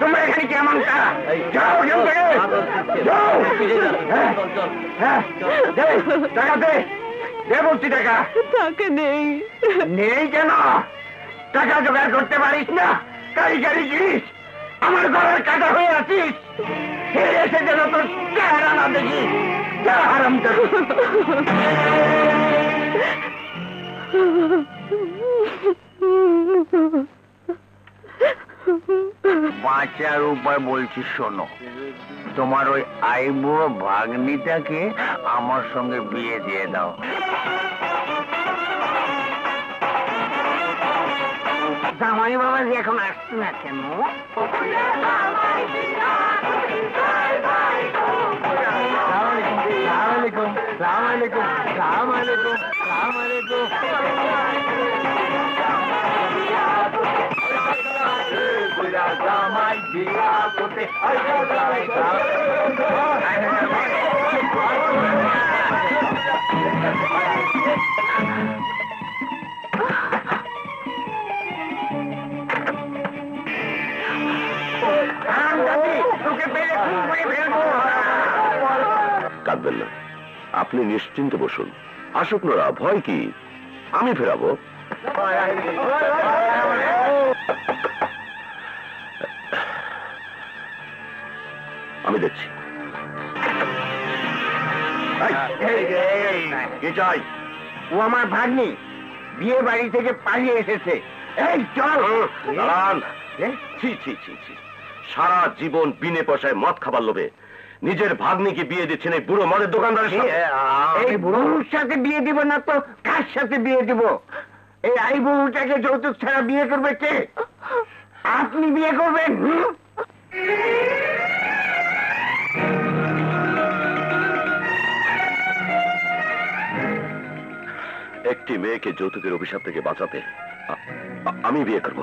তোমরা এখানে কেমন টাকা দে, দে বলছি টাকা। টাকা নেই। নেই কেন? টাকা জোগাড় করতে পারিস না? কারিগরি জিনিস আমার ঘরের কাটা হয়ে আছিস, এসে যেন তোর চেহারা না দেখি। হারাম বাঁচার উপায় বলছি শোনো। তোমার ওই আইবুড়ো ভাগ্নিটাকে আমার সঙ্গে বিয়ে দিয়ে দাও। জামাই বাবা যে এখন আসছে না কেন? কাঁদবেন না, আপনি নিশ্চিন্তে বসুন। আসুক নোরা, ভয় কি, আমি ফেরাবো। আমি দেখছি। কি চাই? ও আমার ভাগ্নি, বিয়ে বাড়ি থেকে পালিয়ে এসেছে। এই চল। সারা জীবন বিনে পয়সায় মদ খাবার লোভে নিজের ভাগ্নিকে বিয়ে দিচ্ছেন এই বুড়ো মদের দোকানদারের সাথে। এই বুড়োর সাথে বিয়ে দিব না তো কার সাথে বিয়ে দিব? এই আই বুড়োটাকে যৌতুক ছাড়া বিয়ে করবে কে? আপনি বিয়ে করবেন? একটি মেয়েকে যৌতুকের অভিশাপ থেকে বাঁচাতে আমি বিয়ে করব।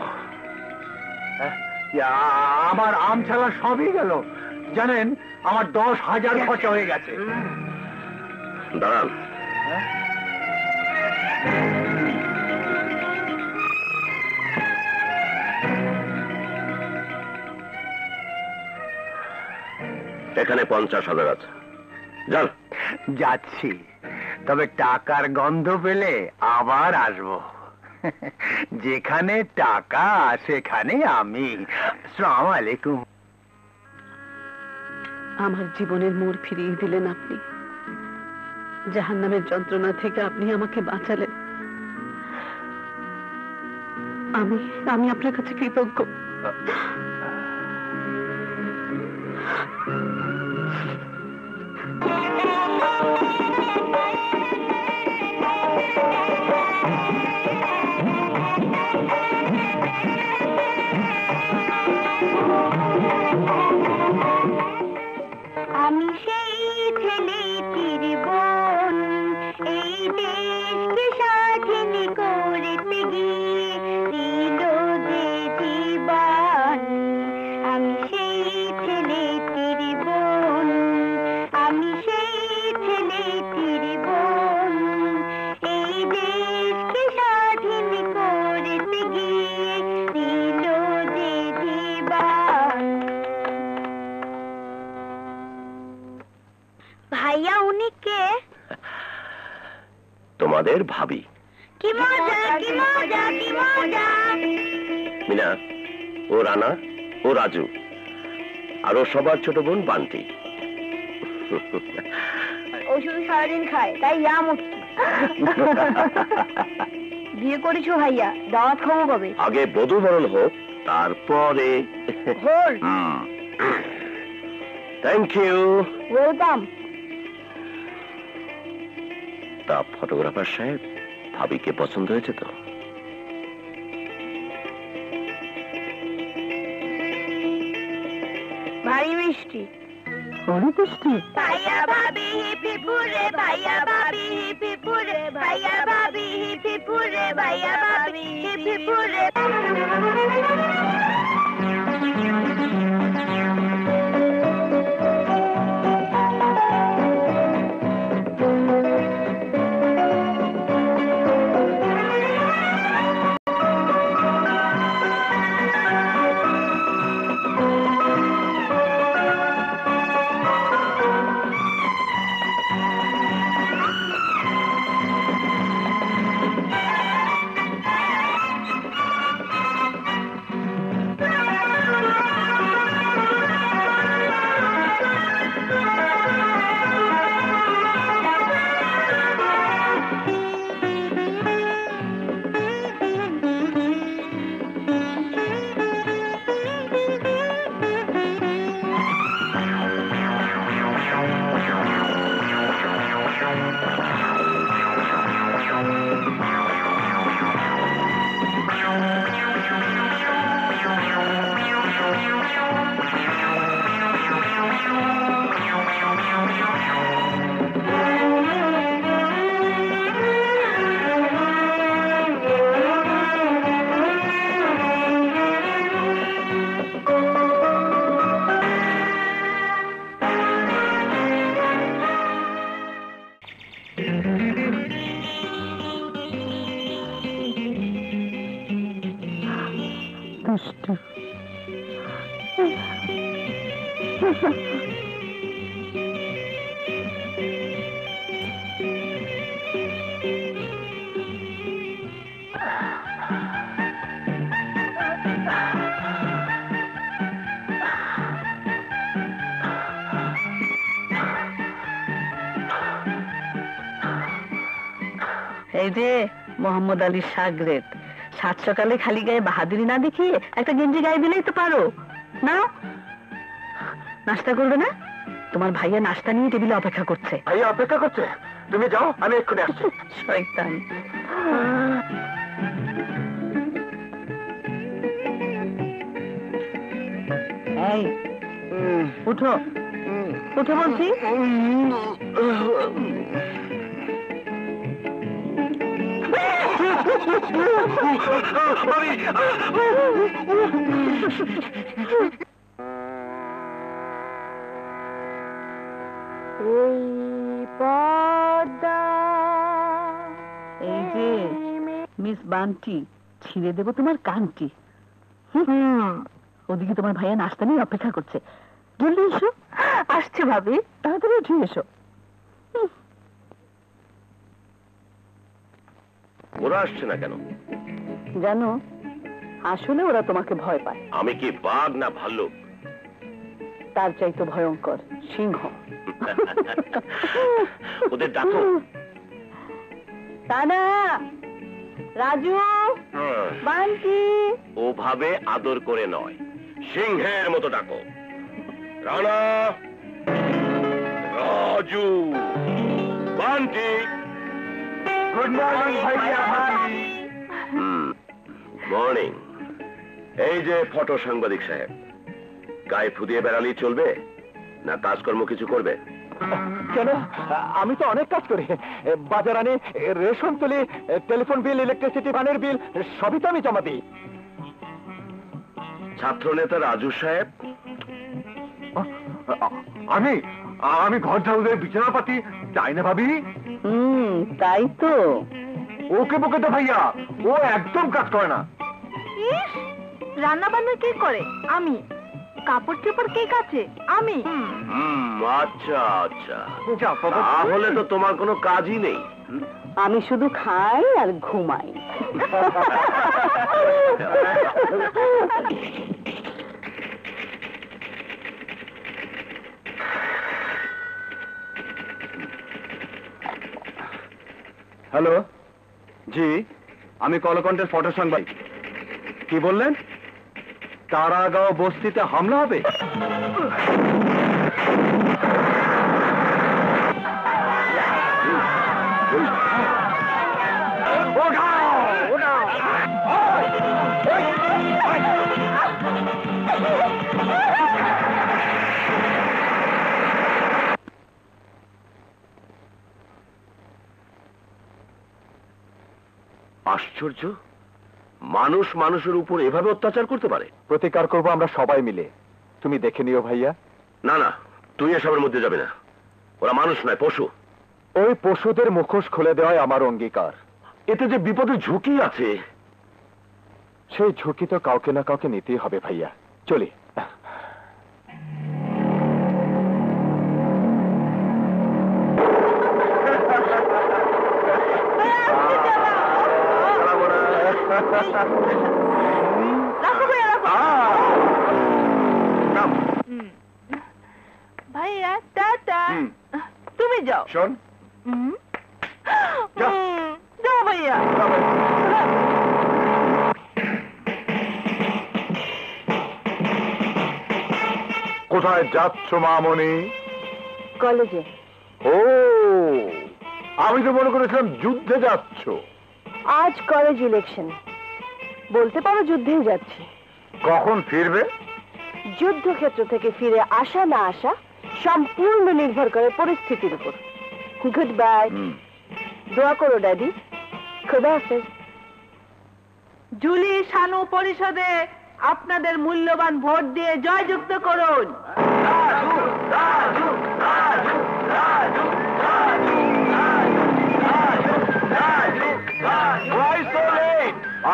আমার আম ছাড়া সবই গেল, জানেন আমার 10,000 খরচা হয়ে গেছে। দাঁড়ান, এখানে 50,000 আছে, যান। যাচ্ছি, তবে টাকার গন্ধ পেলে আবার আসবো। যেখানে টাকা সেখানে আমি। আসসালামু আলাইকুম। আমার জীবনের মোড় ফিরিয়ে দিলেন আপনি, জাহান্নামের যন্ত্রণা থেকে আপনি আমাকে বাঁচালেন। আমি আপনার কাছে কৃতজ্ঞ। আমি সেই ছেলেটির বোন, এই দেশকে স্বাধীন করতে গিয়ে দিল যে জীবন। আমি সেই ছেলেটির বোন, আমি সেই ছেলেটির বোন, এই দেশকে স্বাধীন করতে গিয়ে দিল যে জীবন। ভাইয়া উনি কে? তোমাদের ভাবি। কি মজা, কি মজা, কি মজা। মিনা, ও রানা, ও রাজু, আর ও সবার ছোট বোন বান্টি। ও শুধু সারাদিন খায়, তাই ইয়া মুক্তি। বিয়ে করেছো ভাইয়া, দাওয়াত খাবো কবে? আগে বধূ বরণ হোক, তারপরে। Thank you. ওয়েলকাম। তা ফটোগ্রাফার সাহেব, ভাবিকে পছন্দ হয়েছে তো? ভারী মিষ্টি। অনেক মিষ্টি। ভাইয়া ভাবি হিপি পুরে, ভাইয়া ভাবি হিপি পুরে, ভাইয়া ভাবি হিপি পুরে, ভাইয়া ভাবি হিপি পুরে। দুষ্টু। এই যে মোহাম্মদ আলীর সাগরেদ, সাত সকালে খালি গায়ে বাহাদুরি না দেখিয়ে একটা গেঞ্জি গায়ে দিলেই তো পারো না। নাস্তা করবে না? তোমার ভাইয়া নাস্তা নিয়ে টেবিলে অপেক্ষা করছে। ভাইয়া অপেক্ষা করছে, তুমি যাও, আমি এক্ষুনি আসছি। শয়তান। এই উঠো, উঠো বলছি। এই যে মিস বান্টি, ছিঁড়ে দেবো তোমার কানটি। ওদিকে তোমার ভাইয়া নাস্তা নিয়ে অপেক্ষা করছে, জলদি এসো। আসছে ভাবি, তাড়াতাড়ি উঠে এসো। ওরা আসছে না কেন জানো, আসলে ওরা তোমাকে ভয় পায়। আমি কি বাঘ না ভাল্লুক? তার চাইতো ভয়ঙ্কর সিংহ। ওদের ডাকো। তানা, রাজু, বান্টি। ওভাবে আদর করে নয়, সিংহের মতো ডাকো। রানা, রাজু, বান্টি। গুড মর্নিং ভাইয়া। মর্নিং। এই যে ফটো সাংবাদিক সাহেব, গায়ে ফুদিয়ে বেড়ালেই চলবে না কাজকর্ম কিছু করবে? কেন, আমি তো অনেক কাজ করি। বাজার আনি, রেশন তুলি, টেলিফোন বিল, ইলেকট্রিসিটি, পানির বিল সবই তো আমি জমা দিই। ছাত্র নেতা রাজু সাহেব? আমি আমি ঘর ঝাড়ু দিয়ে বিছানাপাতি যাই না ভাবি। তাই তো। ওকে বকে তো ভাইয়া, ও একদম কাজ করে না। রান্না বান্না কে করে? আমি। কাপড় চোপড় কে কাচে? আমি। আচ্ছা আচ্ছা, তাহলে তো তোমার কোনো কাজই নেই। আমি শুধু খাই আর ঘুমাই। হ্যালো, জি আমি কলকণ্ঠের ফটো সাংবাদিক। কি বললেন? তারাগাঁও বস্তিতে হামলা হবে? আশ্চর্য, মানুষ মানুষের উপর এভাবে অত্যাচার করতে পারে? প্রতিকার করব আমরা সবাই মিলে, তুমি দেখে নিও ভাইয়া। না না, তুই এসবের মধ্যে যাবি না। ওরা মানুষ নয়, পশু। ওই পশুদের মুখোশ খুলে দেওয়াই আমার অঙ্গীকার। এতে যে বিপদের ঝুঁকি আছে। সেই ঝুঁকি তো কাউকে না কাউকে নিতেই হবে ভাইয়া। চলি। ভাইয়া টাটা। তুমি যাও। শোন, যাও। যাও ভাইয়া। কোথায় যাচ্ছ মামনি? কলেজে। ও, আমি তো মনে করেছিলাম যুদ্ধে যাচ্ছ। আজ কলেজ ইলেকশন, বলতে পারো যুদ্ধেই যাচ্ছি। কখন ফিরবে? যুদ্ধক্ষেত্র থেকে ফিরে আসা না আসা সম্পূর্ণ নির্ভর করে পরিস্থিতির উপর। Good bye. দোয়া করো ড্যাডি। খোদা হাফেজ। জুলি শানু পরিষদে আপনাদের মূল্যবান ভোট দিয়ে জয়যুক্ত করুন।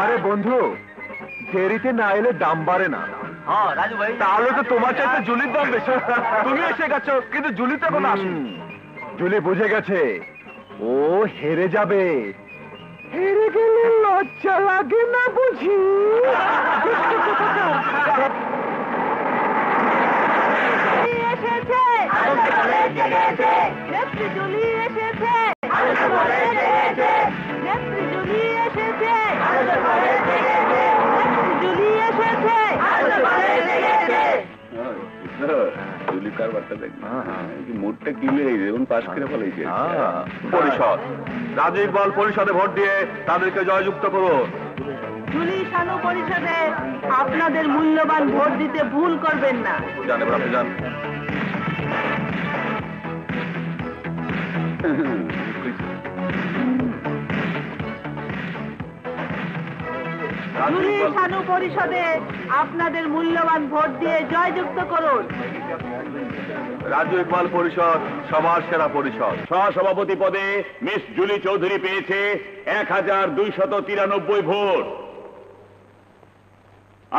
আরে বন্ধু, ফেরিতে না এলে দাম বাড়ে না। হ্যাঁ রাজু ভাই, তাহলে তো তোমার চাইতে জুলির দাম বেশি। তুমি এসে গেছো, কিন্তু জুলি তো কোনো আসেনি। জুলি বুঝে গেছে ও হেরে যাবে। হেরে গেলে লজ্জা লাগে না বুঝি? এসেছে নেত্রী জুলি এসেছে, নেত্রী জুলি এসেছে, জুলি এসেছে। জুলিকার বার্তা দেখবে মোটটা কিলে এবং পাশ করে ফেলেছে। পরিষদ, রাজু ইকবাল পরিষদে ভোট দিয়ে তাদেরকে জয়যুক্ত করুন। জুলি শানু পরিষদে আপনাদের মূল্যবান ভোট দিতে ভুল করবেন না। জান এবার আপনি যান। জুলি শানু পরিষদে আপনাদের মূল্যবান ভোট দিয়ে জয়যুক্ত করুন। রাজু ইকবাল পরিষদ সবার সেরা পরিষদ। সহসভাপতি পদে মিস জুলি চৌধুরী পেয়েছে 1293 ভোট,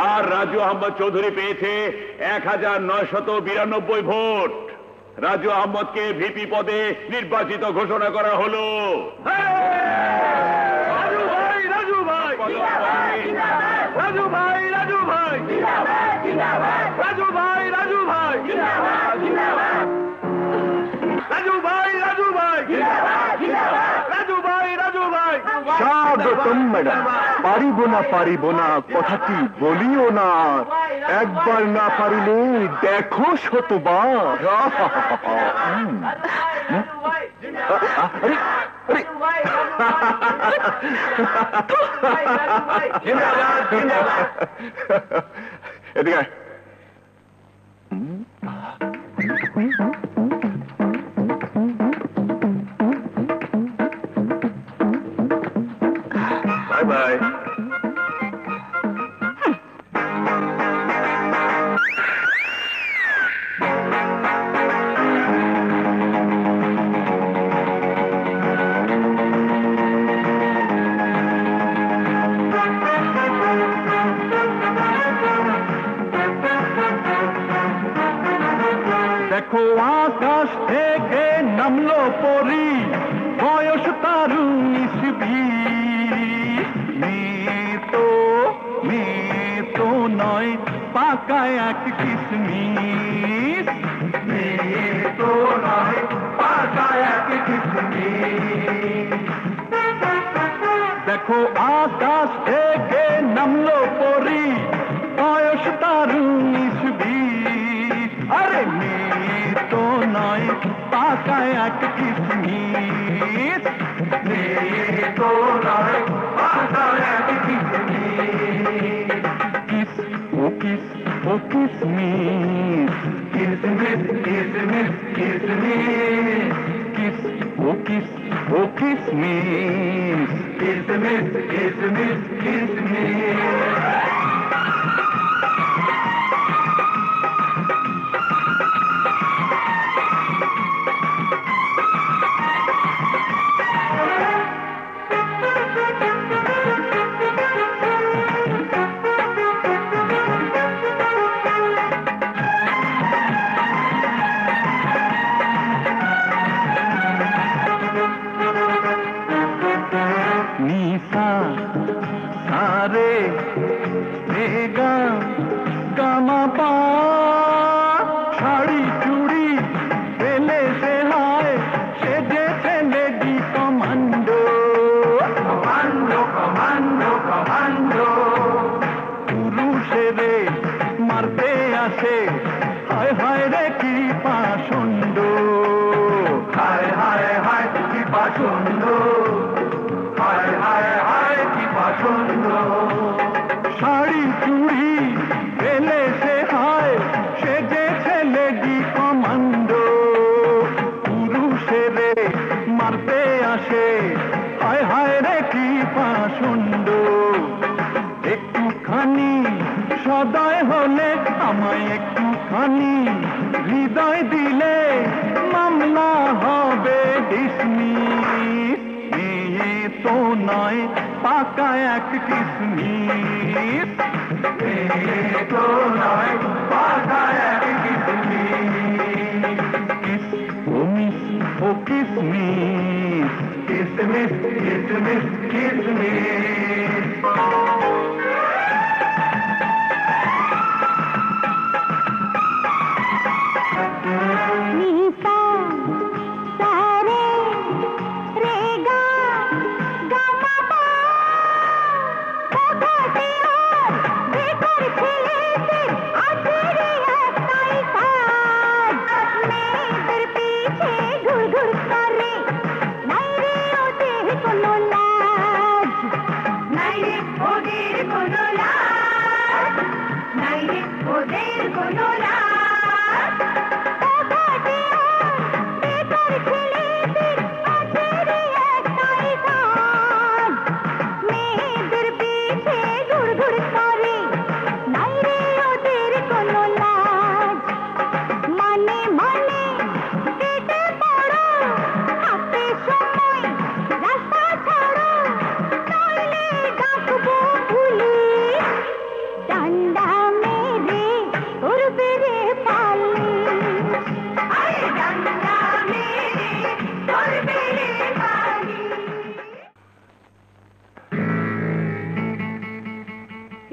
আর রাজু আহমদ চৌধুরী পেয়েছে 1992 ভোট। রাজু আহমদকে ভিপি পদে নির্বাচিত ঘোষণা করা হলো। রাজু ভাই, রাজু ভাই, রাজু ভাই, রাজু ভাই, রাজু ভাই, রাজু ভাই, রাজু ভাই, রাজু ভাই, রাজু ভাই, রাজু ভাই। স্বাগতম ম্যাডাম। পারিব না কথাটি বলিও না, একবার না পারিলে দেখো শতবার। এদিকে বাই বাই। দেখো আকাশ থেকে নামলো পরি, বয়স তার 19-20। মেয়ে তো নয় পাকা এক কিসমিস, মেয়ে তো নয় পাকা এক কিসমিস। দেখো আকাশ থেকে নামলো পরি, বয়স তার 19-20। আরে মেয়ে তো নয় পাকা এক কিসমিস, মেয়ে তো নয় পাকা এক কিসমিস। কিস ও কিস ও কিসমিস, কিসমিস কিসমিস কিসমিস। কিস ও কিস ও কিসমিস, কিসমিস কিসমিস কিসমিস। নিসা সারে বেগা গামা পা, শাড়ি চুড়ি পেলে সে হয় সেজেছে lady commando. Commando commando commando. পুরুষেরে মারতে আসে, হায় হায় রে কি পাষণ্ড, হায় হায় হায় কি পাষণ্ড, হায় হায় হায় কি পাষণ্ড। শাড়ি চুড়ি পেলে সে হয় সেজেছে লেডি কমান্ডো। পুরুষেরে মারতে আসে, হায় হায় রে কি পাষণ্ড। একটুখানি সদয় হলে, আমায় একটুখানি হৃদয় দিলে, মামলা হবে ডিসমিস। মেয়ে তো নয় পাকা এক কিসমিস, মেয়ে তো নয় পাকা এক কিসমিস, ও মিস ও কিসমিস, কিসমিস কিসমিস কিসমিস।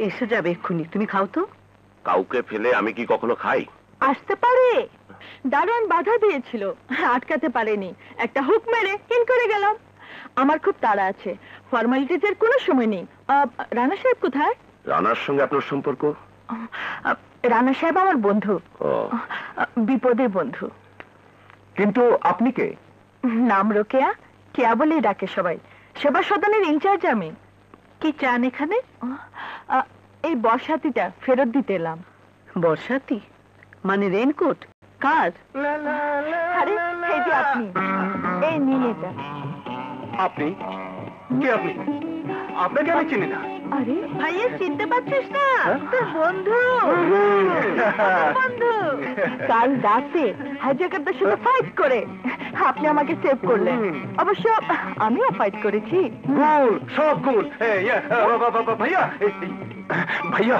এসে যাবে এক্ষুনি, তুমি খাও তো। কাউকে ফেলে আমি কি কখনো খাই? আসতে পারে। দারোয়ান বাধা দিয়েছিল, আটকাতে পারেনি, একটা হুক মেরে কিন করে গেলাম। আমার খুব তাড়া আছে, ফর্মালিটিজের কোনো সময় নেই। রানা সাহেব কোথায়? রানার সঙ্গে আপনার সম্পর্ক? রানা সাহেব আমার বন্ধু, ও, বিপদের বন্ধু। কিন্তু আপনি কে? নাম রোকেয়া, কেয়া বলেই ডাকে সবাই। সেবা সদনের ইনচার্জ আমি। কি চান এখানে? এই বর্ষাতিটা ফেরত দিতে এলাম। বর্ষাতি মানে রেনকোট? কার? আরে এই যে আপনি, এই নিন এটা। আপনি কে? আপনি? আপনাকে আমি চিনি না। আরে ভাইয়া চিনতে পারছিস না? তোর বন্ধু, বন্ধু। কাল রাতে হাইজ্যাকারদের সাথে ফাইট করে আপনি আমাকে সেভ করলেন। অবশ্য আমিও ফাইট করেছি। গুল, সব গুল। ভাইয়া, ভাইয়া,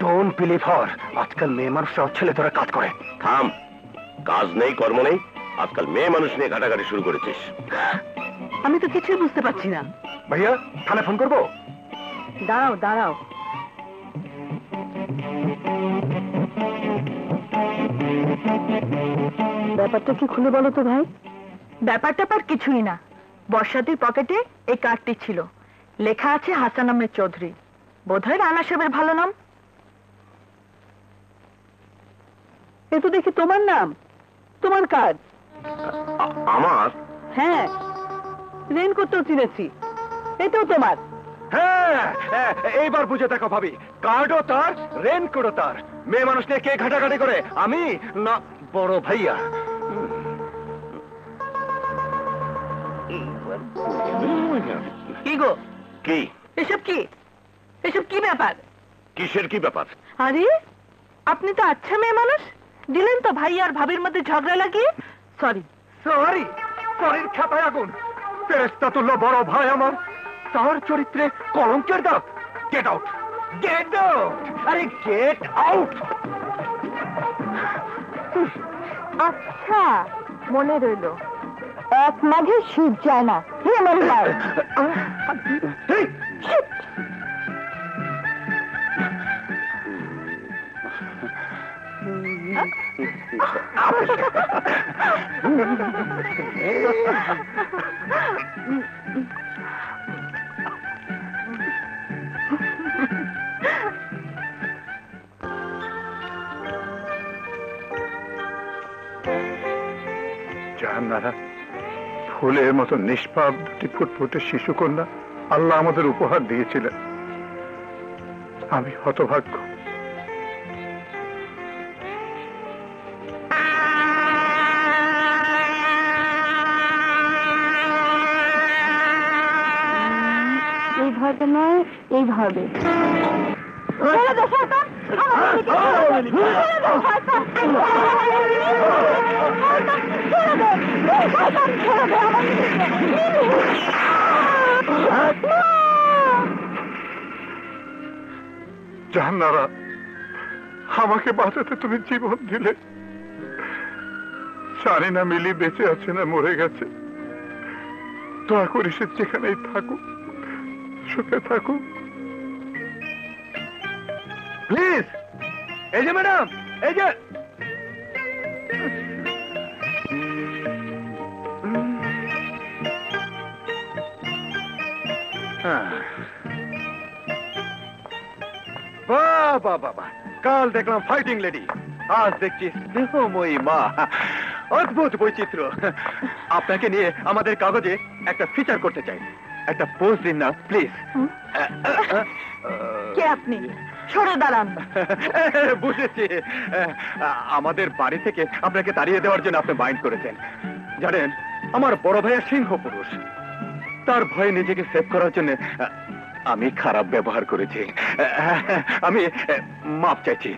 ডোন্ট বিলিভ হার। আজকাল মেয়ে মানুষরা ছেলে ধরে কাজ করে। থাম, কাজ নেই কর্ম নেই, আজকাল মেয়ে মানুষ নিয়ে ঘাটাঘাটি শুরু করেছিস। আমি তো কিছুই বুঝতে পারছি না। ভাইয়া, থানায় ফোন করবো? দাঁড়াও দাঁড়াও, ব্যাপারটা কি খুলে বলো তো ভাই। ব্যাপারটা পার কিছুই না। বর্ষাতির পকেটে এই কার্ডটি ছিল, লেখা আছে হাসান আহমেদ চৌধুরী। বোধহয় রানা সাহেবের ভালো নাম। এ তো দেখি তোমার নাম, তোমার কার্ড। আমার? হ্যাঁ, রেনকোটও চিনেছি, এটাও তোমার। হ্যাঁ, এইবার বুঝে দেখো ভাবি, কার্ডও তার, রেনকোটও তার। মেয়ে মানুষ নিয়ে কে ঘাটাঘাটি করে? আমি না বড় ভাইয়া। কি গো, কি? এসব কি, এসব কি ব্যাপার? কিসের কি ব্যাপার? আরে আপনি তো আচ্ছা মেয়ে মানুষ, দিলেন তো ভাই আর ভাবির মধ্যে ঝগড়া লাগিয়ে। সরি। সরি? সরির খাতায় আগুন। ফেরেশতা তুল্য বড় ভাই আমার, তার চরিত্রে কলঙ্কের দাগ। গেট আউট, গেট আউট, আরে গেট আউট। আচ্ছা মনে রইল, এক মাঘে শীত যায় না। রিমেম্বার। জাহান্নারা, ফুলের মতো নিষ্পাপ দুটি ফুটফুটে শিশুকন্যা আল্লাহ আমাদের উপহার দিয়েছিলেন। আমি হতভাগ্য। এইভাবে নয়, এইভাবে। জাহান্নারা, আমাকে বাঁচাতে তুমি জীবন দিলে। জানি না মিলি বেঁচে আছে না মরে গেছে। দয়া করে সে যেখানেই থাকুক, সুখে থাকুক প্লিজ। এই যে ম্যাডাম, এই যে বাবা বাবা, কাল দেখলাম ফাইটিং লেডি, আজ দেখছি স্নেহময়ী মা। অদ্ভুত বৈচিত্র্য। আপনাকে নিয়ে আমাদের কাগজে একটা ফিচার করতে চাই। একটা পোস্ট দিন না প্লিজ। কে আপনি? সরে দাঁড়ান। বুঝেছি, আমাদের বাড়ি থেকে আপনাকে তাড়িয়ে দেওয়ার জন্য আপনি মাইন্ড করেছেন। জানেন, আমার বড় ভাইয়া সিংহ পুরুষ, তার ভয়ে নিজেকে সেভ করার জন্য আমি খারাপ ব্যবহার করেছি। আমি মাপ চাইছি।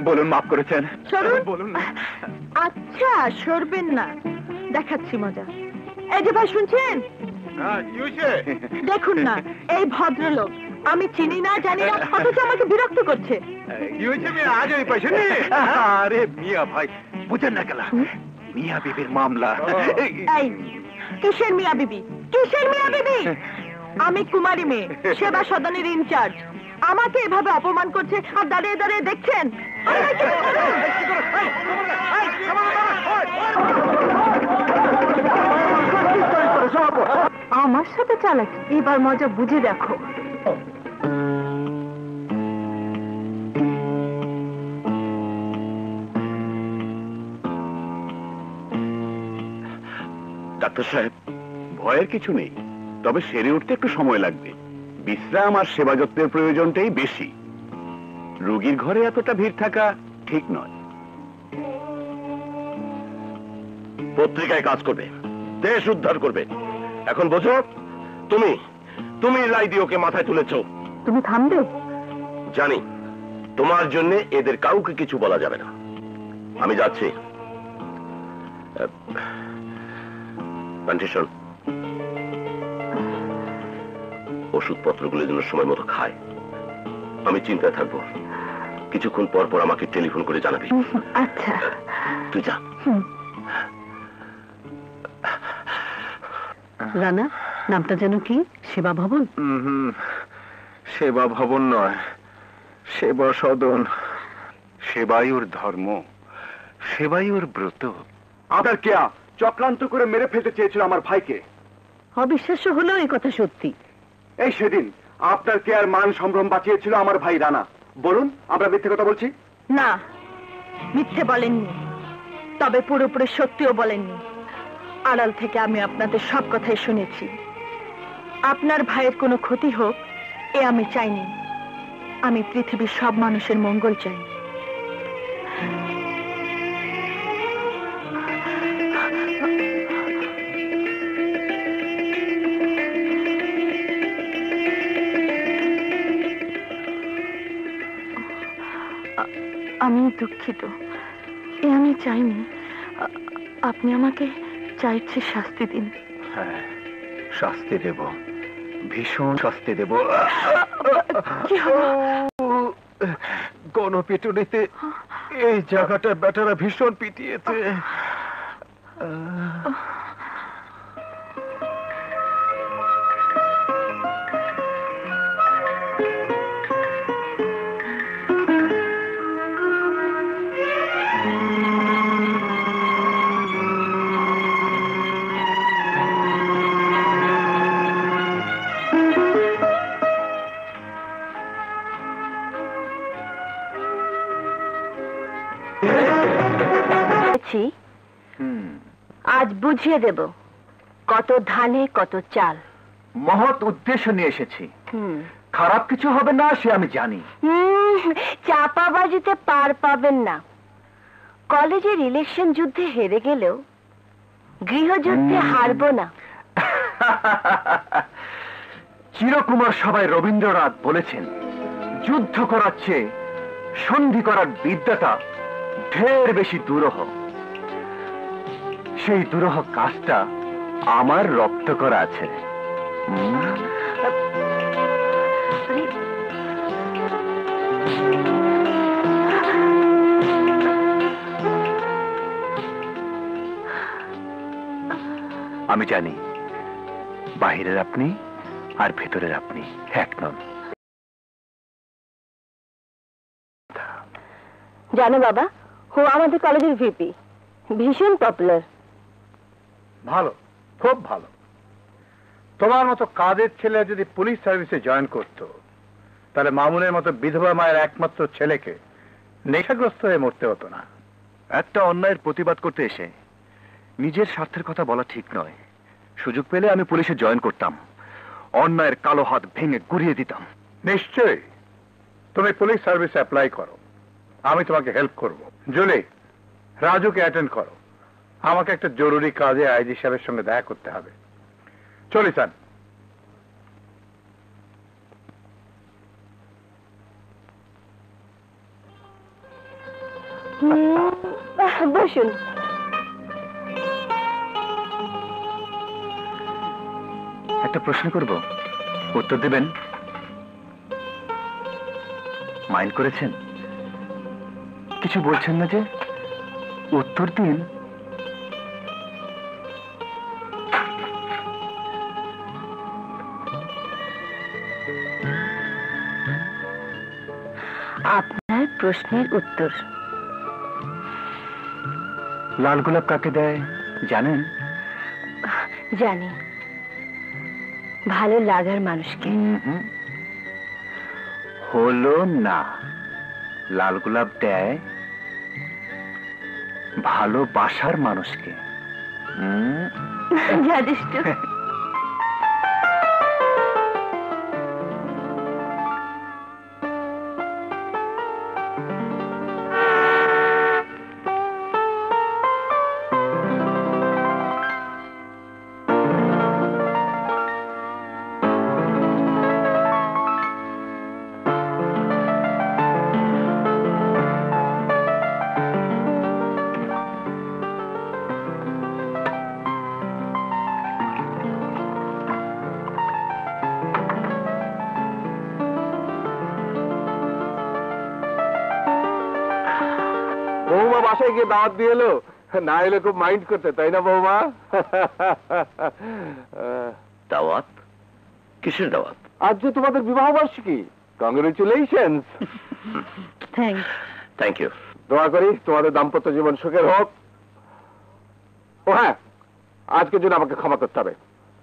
বলুন, মাপ করেছেন? বলুন না। আচ্ছা, সরবেন না, দেখাচ্ছি মজা। এই যে ভাই, শুনছেন? দেখুন না, এই ভদ্রলোক আমি চিনি না, জানি না, অথচ আমাকে বিরক্ত করছে। আরে মিয়া ভাই, বুঝেন না কেলা, মিয়া বিবির মামলা। এই কিসের মিয়া বিবি? কিসের মিয়া বিবি? আমি কুমারী মেয়ে, সেবা সদনের ইনচার্জ। আমাকে এভাবে অপমান করছে আর দাঁড়িয়ে দাঁড়িয়ে দেখছেন। আমার সাথে চালাকি, এবার মজা বুঝে দেখো। ডাক্তার সাহেব, ভয়ের কিছু নেই, তবে সেরে উঠতে একটু সময় লাগবে। বিশ্রাম আর সেবা যত্নের প্রয়োজনটাই বেশি। রোগীর ঘরে এতটা ভিড় থাকা ঠিক নয়। পত্রিকায় কাজ করবে, দেশ উদ্ধার করবে। এখন বোঝো, তুমি লাই দিয়ে ওকে মাথায় তুলেছ। তুমি থামবে? জানি, তোমার জন্য এদের কাউকে কিছু বলা যাবে না। আমি যাচ্ছি। কন্ডিশন, ওষুধপত্রগুলো যেন সময় মতো খায়। আমি চিন্তায় থাকবো, কিছুক্ষণ পর পর আমাকে টেলিফোন করে জানাবি। আচ্ছা, তুই যা। রানা, নামটা যেন কি? সেবা ভবন? সেবা ভবন নয়, সেবা সদন। সেবায়ুর ধর্ম, সেবায়ুর ব্রত। আপনার কেয়া চক্রান্ত করে মেরে ফেলতে চেয়েছিল আমার ভাইকে। অবিশ্বাস্য হলেও এই কথা সত্যি। এই সেদিন আপনার কেয়ার মান সম্ভ্রম বাঁচিয়েছিল আমার ভাই রানা। বলুন, আমরা মিথ্যে কথা বলছি? না, মিথ্যে বলেননি, তবে পুরোপুরি সত্যিও বলেননি। আড়াল থেকে আমি আপনাদের সব কথাই শুনেছি। আপনার ভাইয়ের কোনো ক্ষতি হোক এ আমি চাইনি। আমি পৃথিবীর সব মানুষের মঙ্গল চাই। আমি দুঃখিত, এ আমি চাইনি। আপনি আমাকে চাইছে শাস্তি দিন। হ্যাঁ, শাস্তি দেব, ভীষণ শাস্তি দেব। কি হলো? গণপিটুনিতে এই জায়গাটা বেটারা ভীষণ পিটিয়েছে। আজ বুঝিয়ে দেব কত ধানে কত চাল। মহৎ উদ্দেশ্য নিয়ে এসেছি, খারাপ কিছু হবে না সে আমি জানি। চাপাবাজিতে পার পাবেন না। কলেজের ইলেকশন যুদ্ধে হেরে গেলেও গৃহযুদ্ধে হারবো না। চিরকুমার সভায় রবীন্দ্রনাথ বলেছেন, যুদ্ধ করার চেয়ে সন্ধি করার বিদ্যাটা ঢের বেশি দুরূহ। সেই দুরূহ কাজটা আমার রপ্ত করা আছে। আমি জানি বাহিরের আপনি আর ভেতরের আপনি এক নন। জানো বাবা, ও আমাদের কলেজের ভিপি, ভীষণ পপুলার। ভালো, খুব ভালো। তোমার মতো কাজের ছেলে যদি পুলিশ সার্ভিসে জয়েন করত, তাহলে মামুনের মতো বিধবা মায়ের একমাত্র ছেলেকে নেশাগ্রস্ত হয়ে মরতে হতো না। একটা অন্যায়ের প্রতিবাদ করতে এসে নিজের স্বার্থের কথা বলা ঠিক নয়। সুযোগ পেলে আমি পুলিশে জয়েন করতাম, অন্যায়ের কালো হাত ভেঙে গুড়িয়ে দিতাম। নিশ্চয়ই তুমি পুলিশ সার্ভিসে অ্যাপ্লাই করো, আমি তোমাকে হেল্প করব। জুলি, রাজুকে অ্যাটেন্ড করো, আমাকে একটা জরুরি কাজে আইজি সাহেবের সঙ্গে দেখা করতে হবে। চলি স্যার। বসুন। একটা প্রশ্ন করব, উত্তর দেবেন? মাইন্ড করেছেন? কিছু বলছেন না যে? উত্তর দিন। আপনার প্রশ্নের উত্তর। লাল গোলাপ কাকে দেয় জানেন? জানি, ভালো লাগার মানুষকে। হলো না, লাল গোলাপ দেয় ভালোবাসার মানুষকে। যথেষ্ট। বৌমা বাসায় গিয়ে দাওয়াত দিয়ে এলো, না এলে খুব মাইন্ড করতে, তাই না বৌমা? দাওয়াত? কিসের দাওয়াত? আজ যে তোমাদের বিবাহ বার্ষিকী। কংগ্রেচুলেশনস। থ্যাঙ্কস। Thank you. দোয়া করি তোমাদের দাম্পত্য জীবন সুখের হোক। ও হ্যাঁ, আজকের জন্য আমাকে ক্ষমা করতে হবে,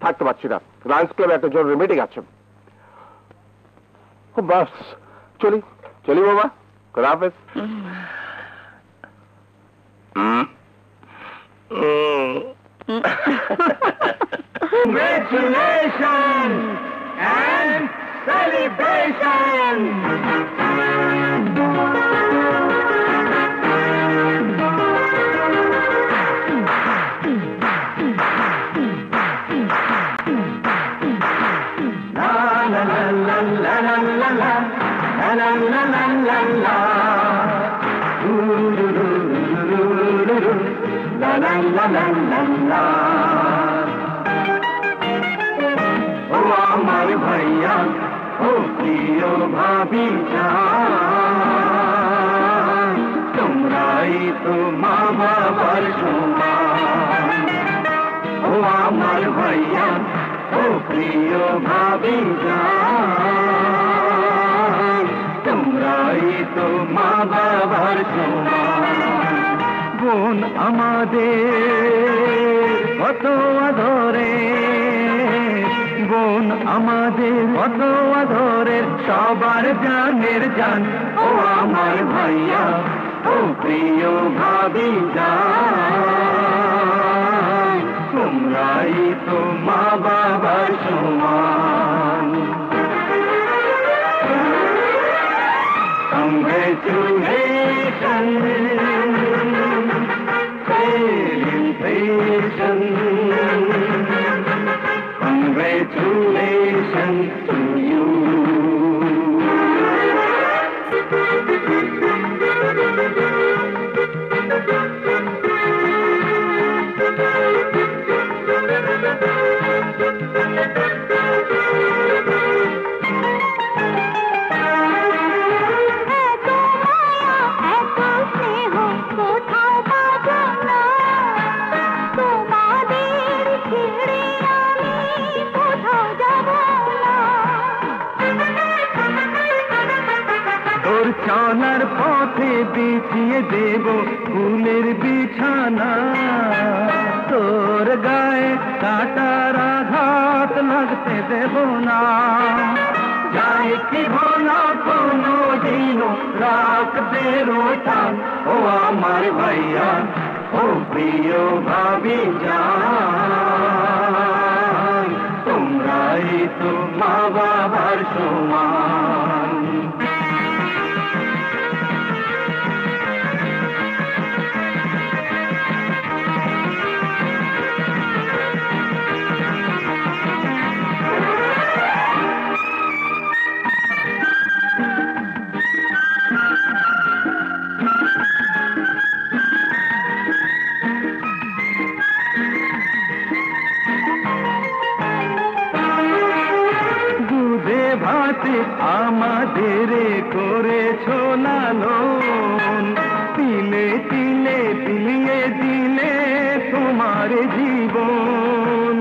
থাকতে পারছি না, লায়ন্স ক্লাবে একটা জরুরি মিটিং আছে। বাস, চলি চলি বাবা, খোদা হাফেজ। Congratulations and celebration! ও আমার ভাইয়া, ও প্রিয় ভাবি যান, তোমরাই তো মা বাবার সমান। ও আমার ভাইয়া, ও প্রিয় ভাবি যান, তোমরাই তো মা বাবার সমান। বোন আমাদের কত আদরে, বোন আমাদের কত আদরের, সবার জানের জান। ও আমার ভাইয়া, ও প্রিয় ভাবি যান, তোমরাই তো মা বাবার সমান। Congratulations, celebration, congratulations to you. চলার পথে বিছিয়ে দেব ফুলের বিছানা, তোর গায়ে কাটার আঘাত লাগতে দেব না। যাই কি ভোলা কোনো দিনও রাখতে রোটান, ও আমার ভাইয়া, ও প্রিয় ভাবি যান, তোমরাই তো মা বাবার সমান। আমাদের করেছ লালন, তিলে তিলে বিলিয়ে দিলে তোমার জীবন।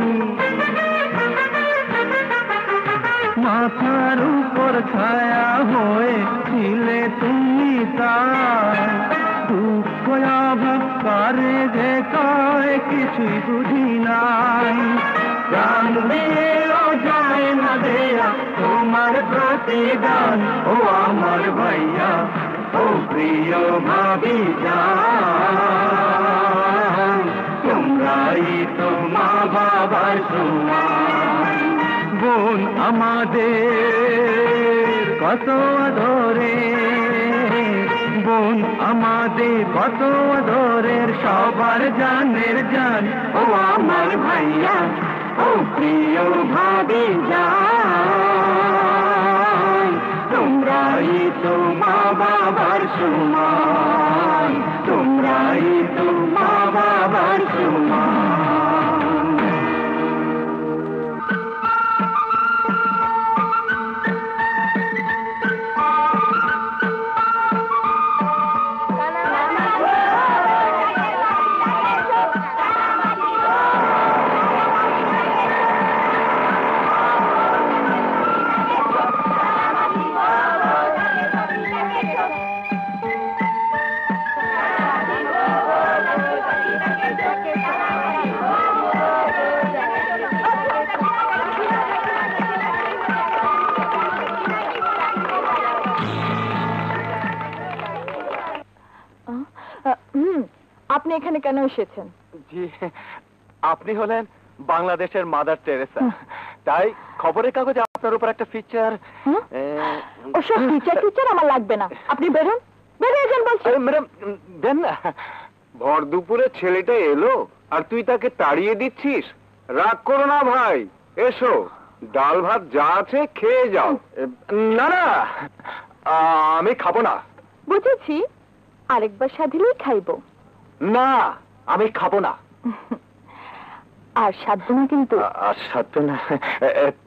মাথার উপর ছায়া হয়ে ছিলে তুমি তাই, দুঃখ অভাব কারে যে কয় কিছুই বুঝি নাই। জানবেও যায় না দেয়া তোমার প্রতিদান, ও আমার ভাইয়া, ও প্রিয় ভাবি যান, তোমরাই তো মা বাবার সমান। বোন আমাদের কত আদরে, বোন আমাদের কত আদরের, সবার জানের জান, ও আমার ভাইয়া, ও প্রিয় ভাবি যান, তোমরাই তো মা বাবার সমান, তোমরাই তো মা বাবার সমান। আপনি এখানে কেন এসেছেন? জি, আপনি হলেন বাংলাদেশের মাদার টেরেসা, তাই খবরের কাগজে আপনার উপর একটা ফিচার। ওসব ফিচার আমার লাগবে না, আপনি বেরোন, বেরিয়ে যান বলছি। ম্যাডাম দেন না। ভর দুপুরে ছেলেটা এলো আর তুই তাকে তাড়িয়ে দিচ্ছিস? রাগ করো না ভাই, এসো, ডাল ভাত যা আছে খেয়ে যাও। না না, আমি খাবো না। বুঝেছি, আরেকবার সাধিলেই খাইব। না, আমি খাবো না। আর সাধ্য না কিন্তু। আর সাধ্য না,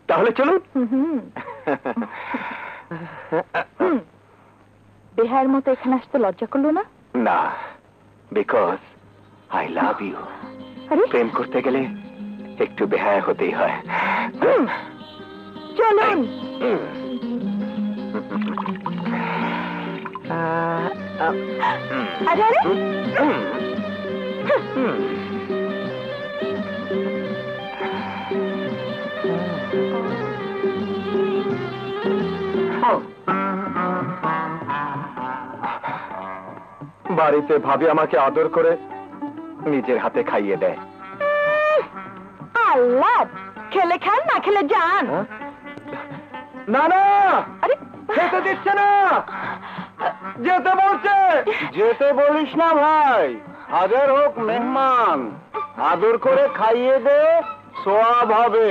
তাহলে চলুন। বেহায়ের মতো এখানে আসতে লজ্জা করলো না? না, বিকজ আই লাভ ইউ। প্রেম করতে গেলে একটু বেহায়া হতেই হয়। চলুন। আরে আরে, বাড়িতে ভাবি আমাকে আদর করে নিজের হাতে খাইয়ে দেয়। আল্লাহ, খেলে খান না খেলে যান। না না, আরে যেতে দিচ্ছে না, যেতে বলছে। যেতে বলিস না ভাই, হাজার হোক মেহমান, আদর করে খাইয়ে দে, সোয়াব হবে।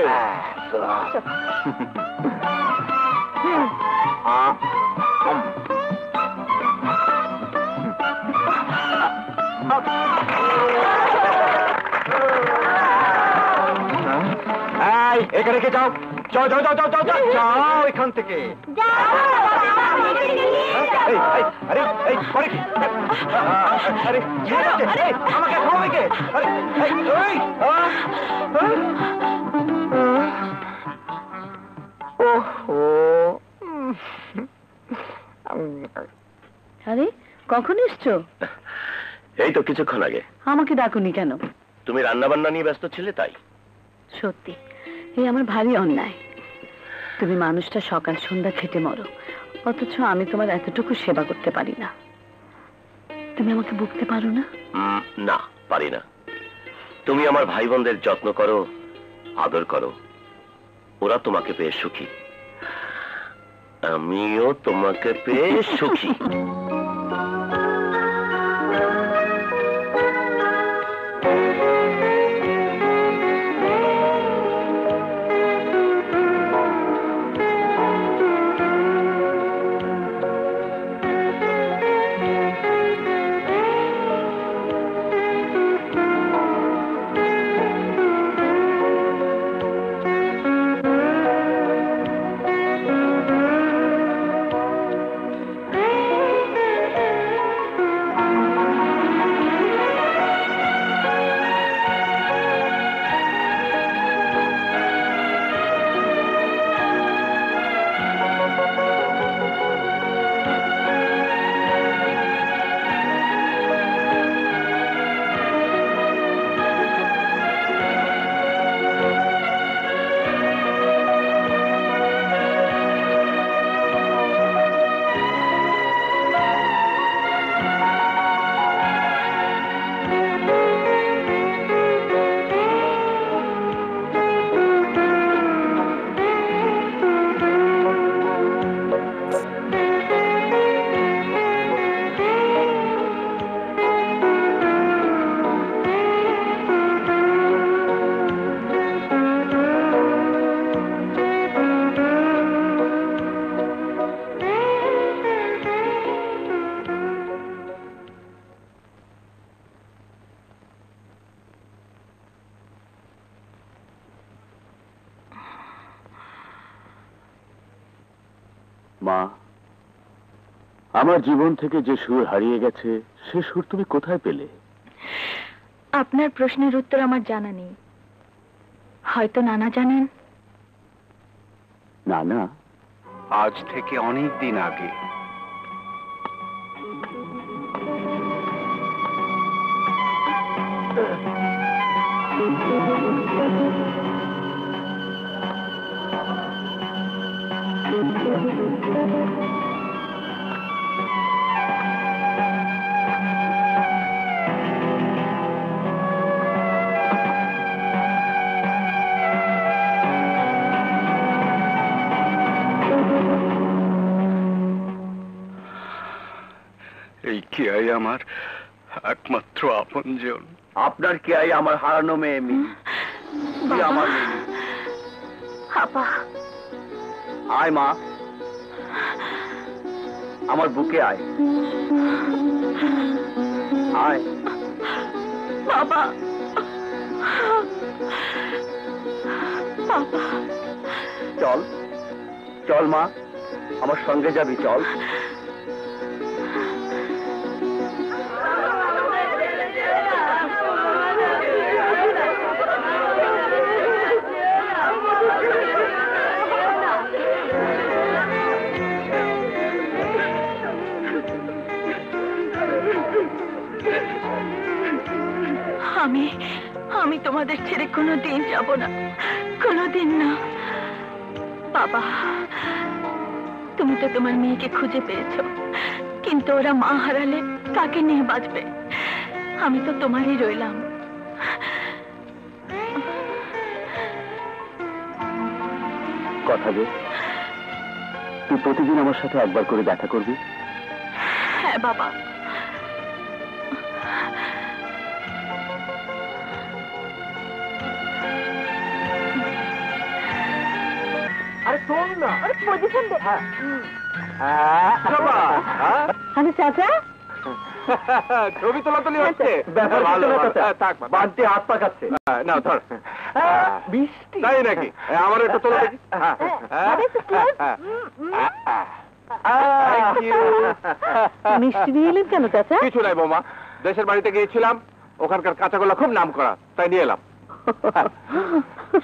এখানে কে যাও, যাও যাও যাও যাও যাও যাও যাও এখান থেকে। আরে এই করে কি? আরে আমাকে খাওয়াবে কে? আরে কখন এসছো? এই তো কিছুক্ষণ আগে। আমাকে ডাকুনি কেন? তুমি রান্না বান্না নিয়ে ব্যস্ত ছিলে তাই। সত্যি এই আমার ভারী অন্যায়। তুমি মানুষটা সকাল সন্ধ্যা খেটে মরো, অথচ আমি তোমার এতটুকু সেবা করতে পারি না। তুমি আমাকে বুঝতে পারো না? না, পারি না। তুমি আমার ভাই বোনদের যত্ন করো, আদর করো, ওরা তোমাকে পেয়ে সুখী, আমিও তোমাকে পেয়ে সুখী। মা, আমার জীবন থেকে যে সুর হারিয়ে গেছে সে সুর তুমি কোথায় পেলে? আপনার প্রশ্নের উত্তর আমার জানা নেই, হয়তো নানা জানেন। না না, আজ থেকে অনেক দিন আগে এই কেয়াই আমার একমাত্র আপনজন। আপনার কি আই আমার হারানো মেয়ে মি, আমার মেয়ে। আপা, আয় মা, আমার বুকে আয়, আয় বাবা, বাবা, চল চল মা, আমার সঙ্গে যাবি, চল। আমি তোমাদের ছেড়ে কোনোদিন যাব না, কোনোদিন না। বাবা, তুমি তো তোমার মেয়েকে খুঁজে পেয়েছো, কিন্তু ওরা মা হারালে কাকে নিয়ে বাঁচবে? আমি তো তোমারই রইলাম। কথা দে, তুই প্রতিদিন আমার সাথে একবার করে দেখা করবি। হ্যাঁ বাবা। আরে শোন না, আরে পজিশন দে। আরে চাচা, ছবি তোলাতুলি হচ্ছে। বান্তি হাত পাকাচ্ছে। না ধর, বৃষ্টি তাই নাকি? আমার একটু তোলা দেখি। মিষ্টি দিয়ে এলেন কেন চাচা? কিছু নাই বৌমা, দেশের বাড়িতে গিয়েছিলাম, ওখানকার কাঁচাগোল্লা খুব নাম করা, তাই নিয়ে এলাম।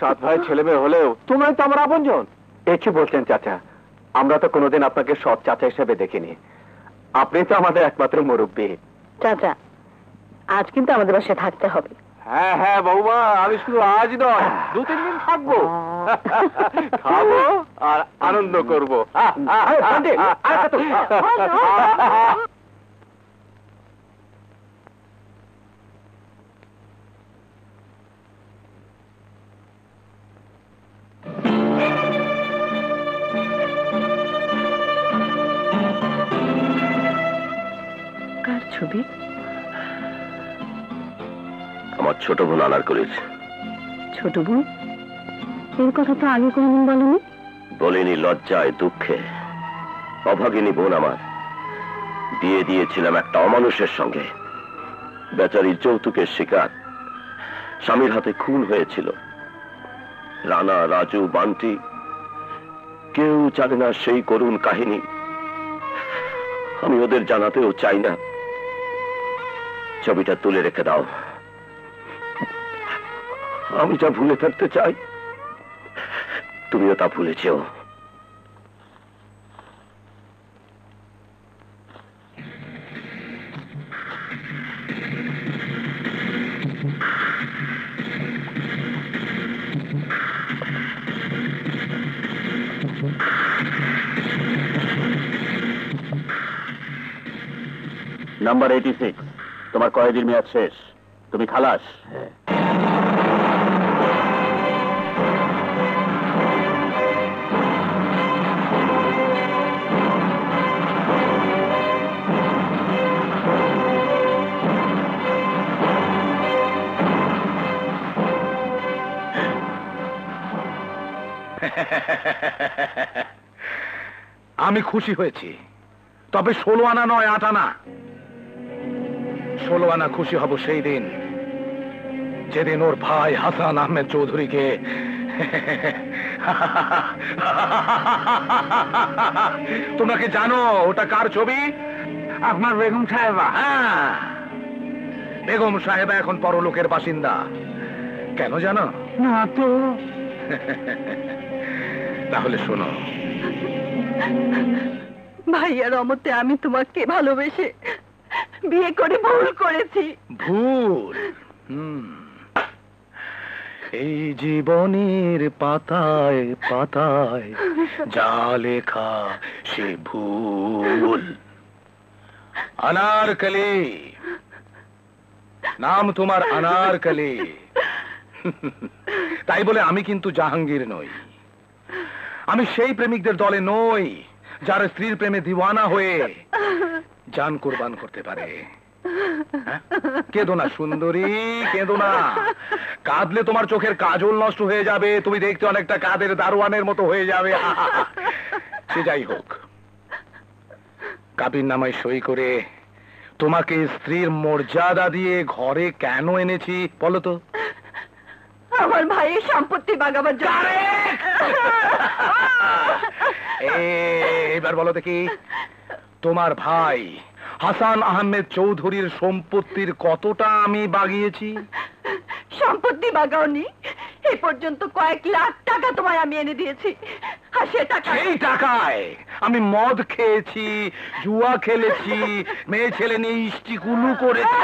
সাত ভাই ছেলে মেয়ে হলেও তোমরাই তো আমার আপনজন। এ কি বলছেন চাচা? আমরা তো কোনোদিন আপনাকে সৎ চাচা হিসেবে দেখিনি। আপনি তো আমাদের একমাত্র মুরব্বী। চাচা, আজ কিন্তু আমাদের বাসায় থাকতে হবে। হ্যাঁ হ্যাঁ বৌমা, আমি শুধু আজ নয় 2-3 দিন থাকবো। খাবো আর আনন্দ করবো। কার ছবি? আমার ছোট বোন আনার করেছে। ছোট বোন? এর কথা তো আগে কোনদিন বলেনি। বলিনি লজ্জায় দুঃখে। অভাগিনী বোন আমার, বিয়ে দিয়েছিলাম একটা অমানুষের সঙ্গে। বেচারি যৌতুকের শিকার, স্বামীর হাতে খুন হয়েছিল। রানা, রাজু, বান্টি, কেউ জানে না সেই করুণ কাহিনী। আমি ওদের জানাতেও চাই না। ছবিটা তুলে রেখে দাও। আমি যা ভুলে থাকতে চাই, তুমিও তা ভুলেছেও। নাম্বার 86, তোমার কয়েদির মেয়াদ শেষ, তুমি খালাস। আমি খুশি হয়েছি, তবে 16 আনা নয় 8 আনা। 16 আনা খুশি হব সেই দিন যেদিন ওর ভাই হাসান আহমেদ চৌধুরীকে তোমরা কি জানো ওটা কার ছবি? আপনার বেগম সাহেবা। হ্যাঁ, বেগম সাহেবা এখন পরলোকের বাসিন্দা। কেন জানো? না তো। তাহলে শোনো। ভাইয়ার অমতে আমি তোমাকে ভালোবেসে বিয়ে করে ভুল করেছি। ভুল? এই জীবনের পাতায় পাতায় যা লেখা সে ভুল। अनारकली, নাম তোমার अनारकली। তাই বলে আমি কিন্তু জাহাঙ্গীর নই। আমি সেই প্রেমিকদের দলে নই যারা স্ত্রীর প্রেমে দিওয়ানা হয়ে জান কুরবান করতে পারে। কেঁদো না সুন্দরী, কেঁদো না। কাঁদলে তোমার চোখের কাজল নষ্ট হয়ে যাবে, তুমি দেখতে অনেকটা কাদের দারোয়ানের মতো হয়ে যাবে। সে যাই হোক, কাবির নামায় সই করে তোমাকে স্ত্রীর মর্যাদা দিয়ে ঘরে কেন এনেছি বলো তো? আমার ভাইয়ের সম্পত্তি বাগাবার জন্য। এবার বলো দেখি, তোমার ভাই হাসান আহমেদ চৌধুরীর সম্পত্তির কতটা আমি বাগিয়েছি? সম্পত্তি বাগাওনি, এই পর্যন্ত কয়েক লাখ টাকা তোমায় আমি এনে দিয়েছি। আর সে টাকা, সেই টাকায় আমি মদ খেয়েছি, জুয়া খেলেছি, মেয়ে ছেলে নিয়ে ইষ্টিকুলু করেছি।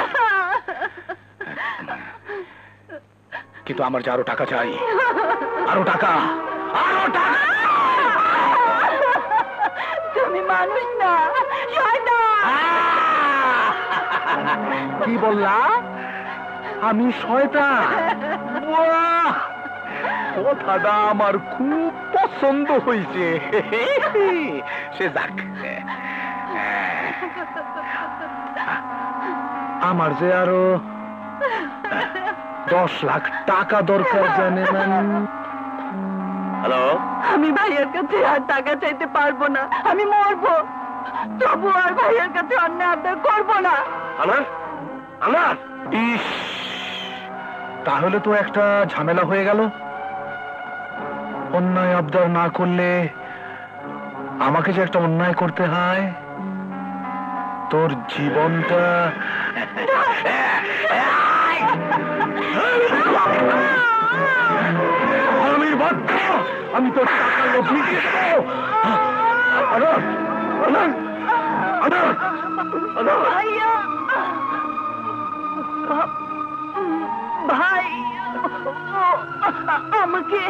কিন্তু আমার যে আরো টাকা চাই, আরো টাকা, আরো টাকা। তুমি মানুষ না, শয়তান। কি বললা? আমি শয়তান? বাহ, কথাটা আমার খুব পছন্দ হয়েছে। সে যাক, আমার যে আরো 10 লাখ টাকা দরকার, জানে না? হ্যালো, আমি ভাইয়ের কাছে আর টাকা চাইতে পারবো না, আমি মরবো, তবু আর ভাইয়ের কাছে অন্যায় আবদার করবো না। আনার, আনার। ইস, তাহলে তো একটা ঝামেলা হয়ে গেল। অন্যায় আবদার না করলে আমাকে যে একটা অন্যায় করতে হয়, তোর জীবনটা। আমি তোর টাকা লোভিয়ে দেবো। ভাইয়া ভাই আমাকে আমাকে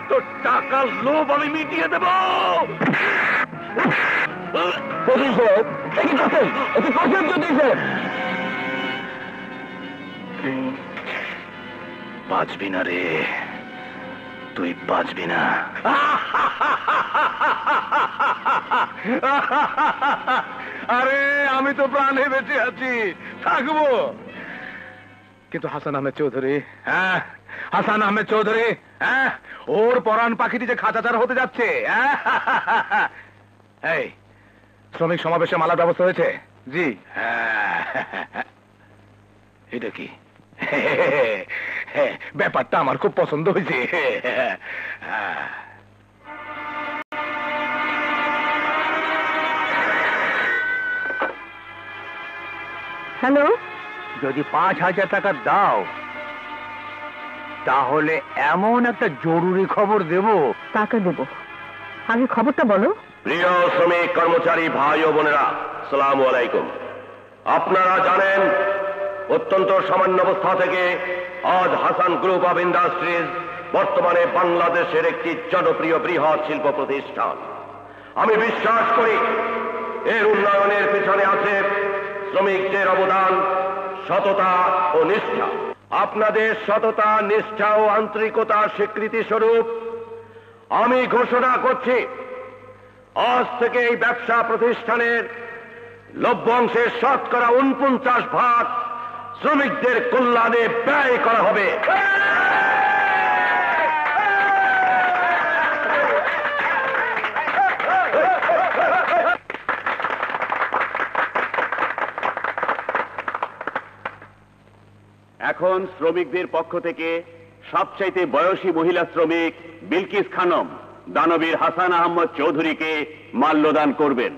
তোর টাকার লোভ আমি মিটিয়ে দেব। বাঁচবি না রে, তুই বাঁচবি না। আরে আমি তো প্রাণে বেঁচে আছি, থাকবো। কিন্তু হাসান আহমেদ চৌধুরী, হ্যাঁ হাসান আহমেদ চৌধুরী, হ্যাঁ ওর পরাণ পাখিটি যে খাঁচাচার হতে যাচ্ছে। এই শ্রমিক সমাবেশে মালার ব্যবস্থা হয়েছে? জি। এটা কি? ব্যাপারটা আমার খুব পছন্দ হয়েছে। হ্যালো, যদি 5,000 টাকা দাও তাহলে এমন একটা জরুরি খবর দেব। টাকা দেব, আগে খবরটা বলো। প্রিয় শ্রমিক কর্মচারী ভাই ও বোনেরা, আসসালামু আলাইকুম। আপনারা জানেন অত্যন্ত সামান্য অবস্থা থেকে আজ হাসান গ্রুপ অব ইন্ডাস্ট্রিজ বর্তমানে বাংলাদেশের একটি জনপ্রিয় বৃহৎ শিল্প প্রতিষ্ঠান। আমি বিশ্বাস করি এর উন্নয়নের পিছনে আছে শ্রমিকদের অবদান, সততা ও নিষ্ঠা। আপনাদের সততা, নিষ্ঠা ও আন্তরিকতার স্বীকৃতি স্বরূপ আমি ঘোষণা করছি, আজ থেকে এই ব্যবসা প্রতিষ্ঠানের লভ্যাংশের 49% শ্রমিকদের কল্যাণে ব্যয় করা হবে। এখন শ্রমিকদের পক্ষ থেকে সবচাইতে বয়সী মহিলা শ্রমিক বিলকিস খানম দানবীর হাসান আহমদ চৌধুরীকে মাল্যদান করবেন।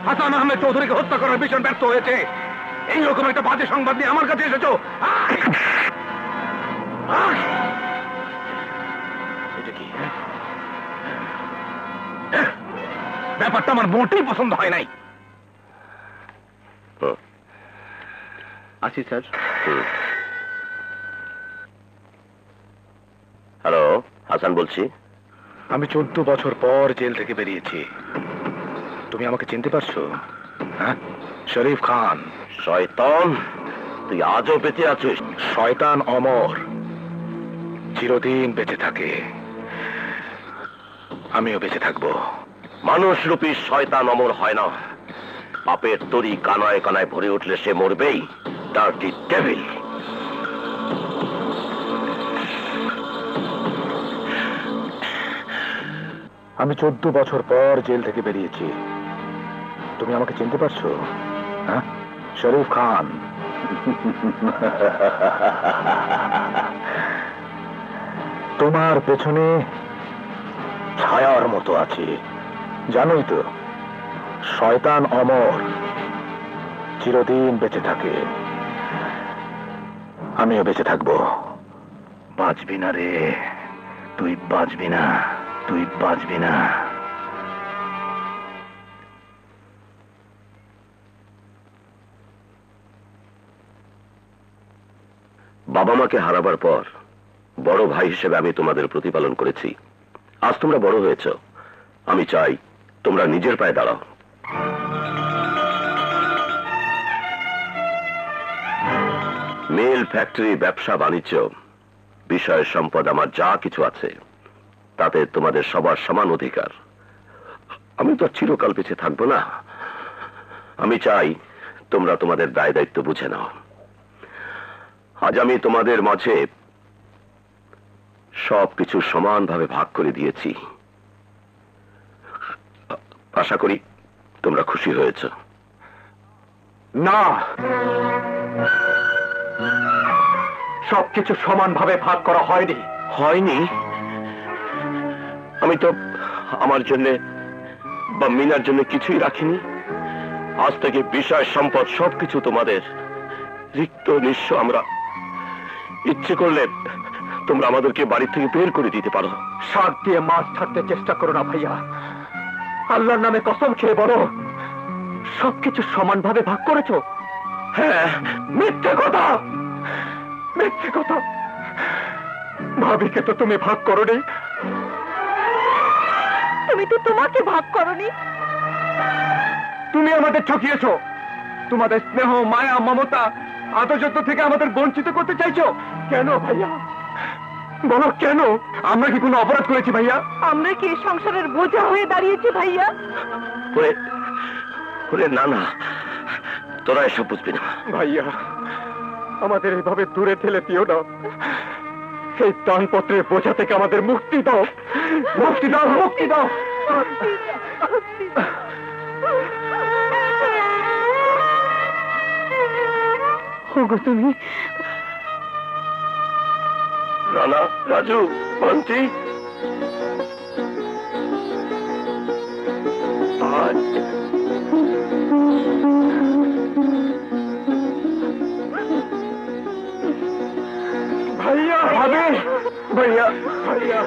হাসান আহমেদ চৌধুরীকে হত্যা করার মিশন ব্যর্থ হয়েছে, এইরকম একটা বাজে সংবাদ নিয়ে আমার কাছে এসেছো। এটা কি? ব্যাপারটা আমার মোটেই পছন্দ হয় নাই। আছি স্যার। হ্যালো, হাসান বলছি। আমি 14 বছর পর জেল থেকে বেরিয়েছি। তুমি আমাকে চিনতে পারছো? হ্যাঁ, শরীফ খান। শয়তান, তুই আজও বেঁচে আছিস। শয়তান অমর, চিরদিন বেঁচে থাকে, আমিও বেঁচে থাকবো। মানুষ রূপী শয়তান অমর হয় না। পাপের তরি কানায় কানায় ভরে উঠলে সে মরবেই। Dirty devil. আমি 14 বছর পর জেল থেকে বেরিয়েছি। তুমি আমাকে চিনতে পারছো? হ্যাঁ, শরীফ খান। তোমার পেছনে ছায়ার মতো আছে, জানোই তো। শয়তান অমর, চিরদিন বেঁচে থাকে, আমিও বেঁচে থাকবো। বাঁচবি না রে, তুই বাঁচবি না, তুই বাঁচবি না। বাবা মাকে হারাবার পর বড় ভাই হিসেবে আমি তোমাদের প্রতিপালন করেছি। আজ তোমরা বড় হয়েছ, আমি চাই তোমরা নিজের পায়ে দাঁড়াও। মিল, ফ্যাক্টরি, ব্যবসা বাণিজ্য, বিষয় সম্পদ আমার যা কিছু আছে তাতে তোমাদের সবার সমান অধিকার। আমি তো চিরকাল বেঁচে থাকবো না। আমি চাই তোমরা তোমাদের দায় দায়িত্ব বুঝে নাও। আজ আমি তোমাদের মাঝে সবকিছু সমানভাবে ভাগ করে দিয়েছি। আশা করি তোমরা খুশি হয়েছ। না, সবকিছু সমানভাবে ভাগ করা হয়নি। হয়নি? আমি তো আমার জন্য বা মিনার জন্য কিছুই রাখিনি। আজ থেকে বিষয় সম্পদ সবকিছু তোমাদের। রিক্ত নিঃস্ব আমরা। ইচ্ছে করলে তোমরা আমাদেরকে বাড়ি থেকে বের করে দিতে পারো। শাক দিয়ে মাছ ছাড়তে চেষ্টা করো না ভাইয়া। আল্লাহর নামে কসম খেয়ে বলো, সবকিছু সমানভাবে ভাগ করেছো? হ্যাঁ। মিথ্যে কথা, মিথ্যে কথা। ভাবিকে তো তুমি ভাগ করোনি। তুমি তো তোমাকে ভাগ করনি। তুমি আমাদের ঠকিয়েছো। তোমাদের স্নেহ, মায়া, মমতা, আদর্শত্ব থেকে আমাদের বঞ্চিত করতে চাইছো। কেন ভাইয়া বলো, কেন? আমরা কি কোনো অপরাধ করেছি ভাইয়া? আমরা কি সংসারের বোঝা হয়ে দাঁড়িয়েছি ভাইয়া? না না, তোরা এসব বুঝবি না। ভাইয়া, আমাদের এইভাবে দূরে ঠেলে দিও না। সেই দানপত্রের বোঝা থেকে আমাদের মুক্তি দাও, মুক্তি দাও, মুক্তি দাও। তুমি রানা, রাজু, বান্টি, ভাইয়া, ভাবে, ভাইয়া, ভাইয়া।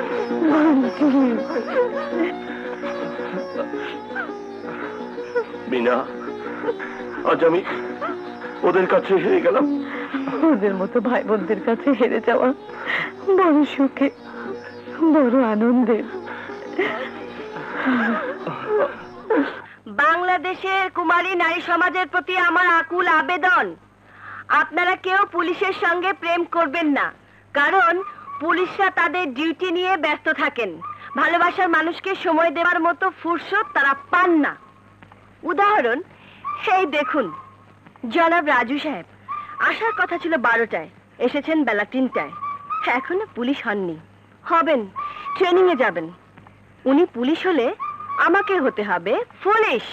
মিনা, আজ আমি ওদের কাছে হেরে গেলাম। ওদের মতো ভাই বোনদের কাছে হেরে যাওয়া বড় সুখে, বড় আনন্দের। বাংলাদেশের কুমারী নারী সমাজের প্রতি আমার আকুল আবেদন, আপনারা কেউ পুলিশের সঙ্গে প্রেম করবেন না। কারণ পুলিশরা তাদের ডিউটি নিয়ে ব্যস্ত থাকেন। ভালোবাসার মানুষকে সময় দেওয়ার মতো ফুরসত তারা পান না। উদাহরণ, সেই দেখুন, জনাব রাজু সাহেব আসার কথা ছিল 12টায়, এসেছেন বেলা 3টায়। এখনো পুলিশ হননি। হবেন, ট্রেনিং এ যাবেন। উনি পুলিশ হলে আমাকে হতে হবে পুলিশ।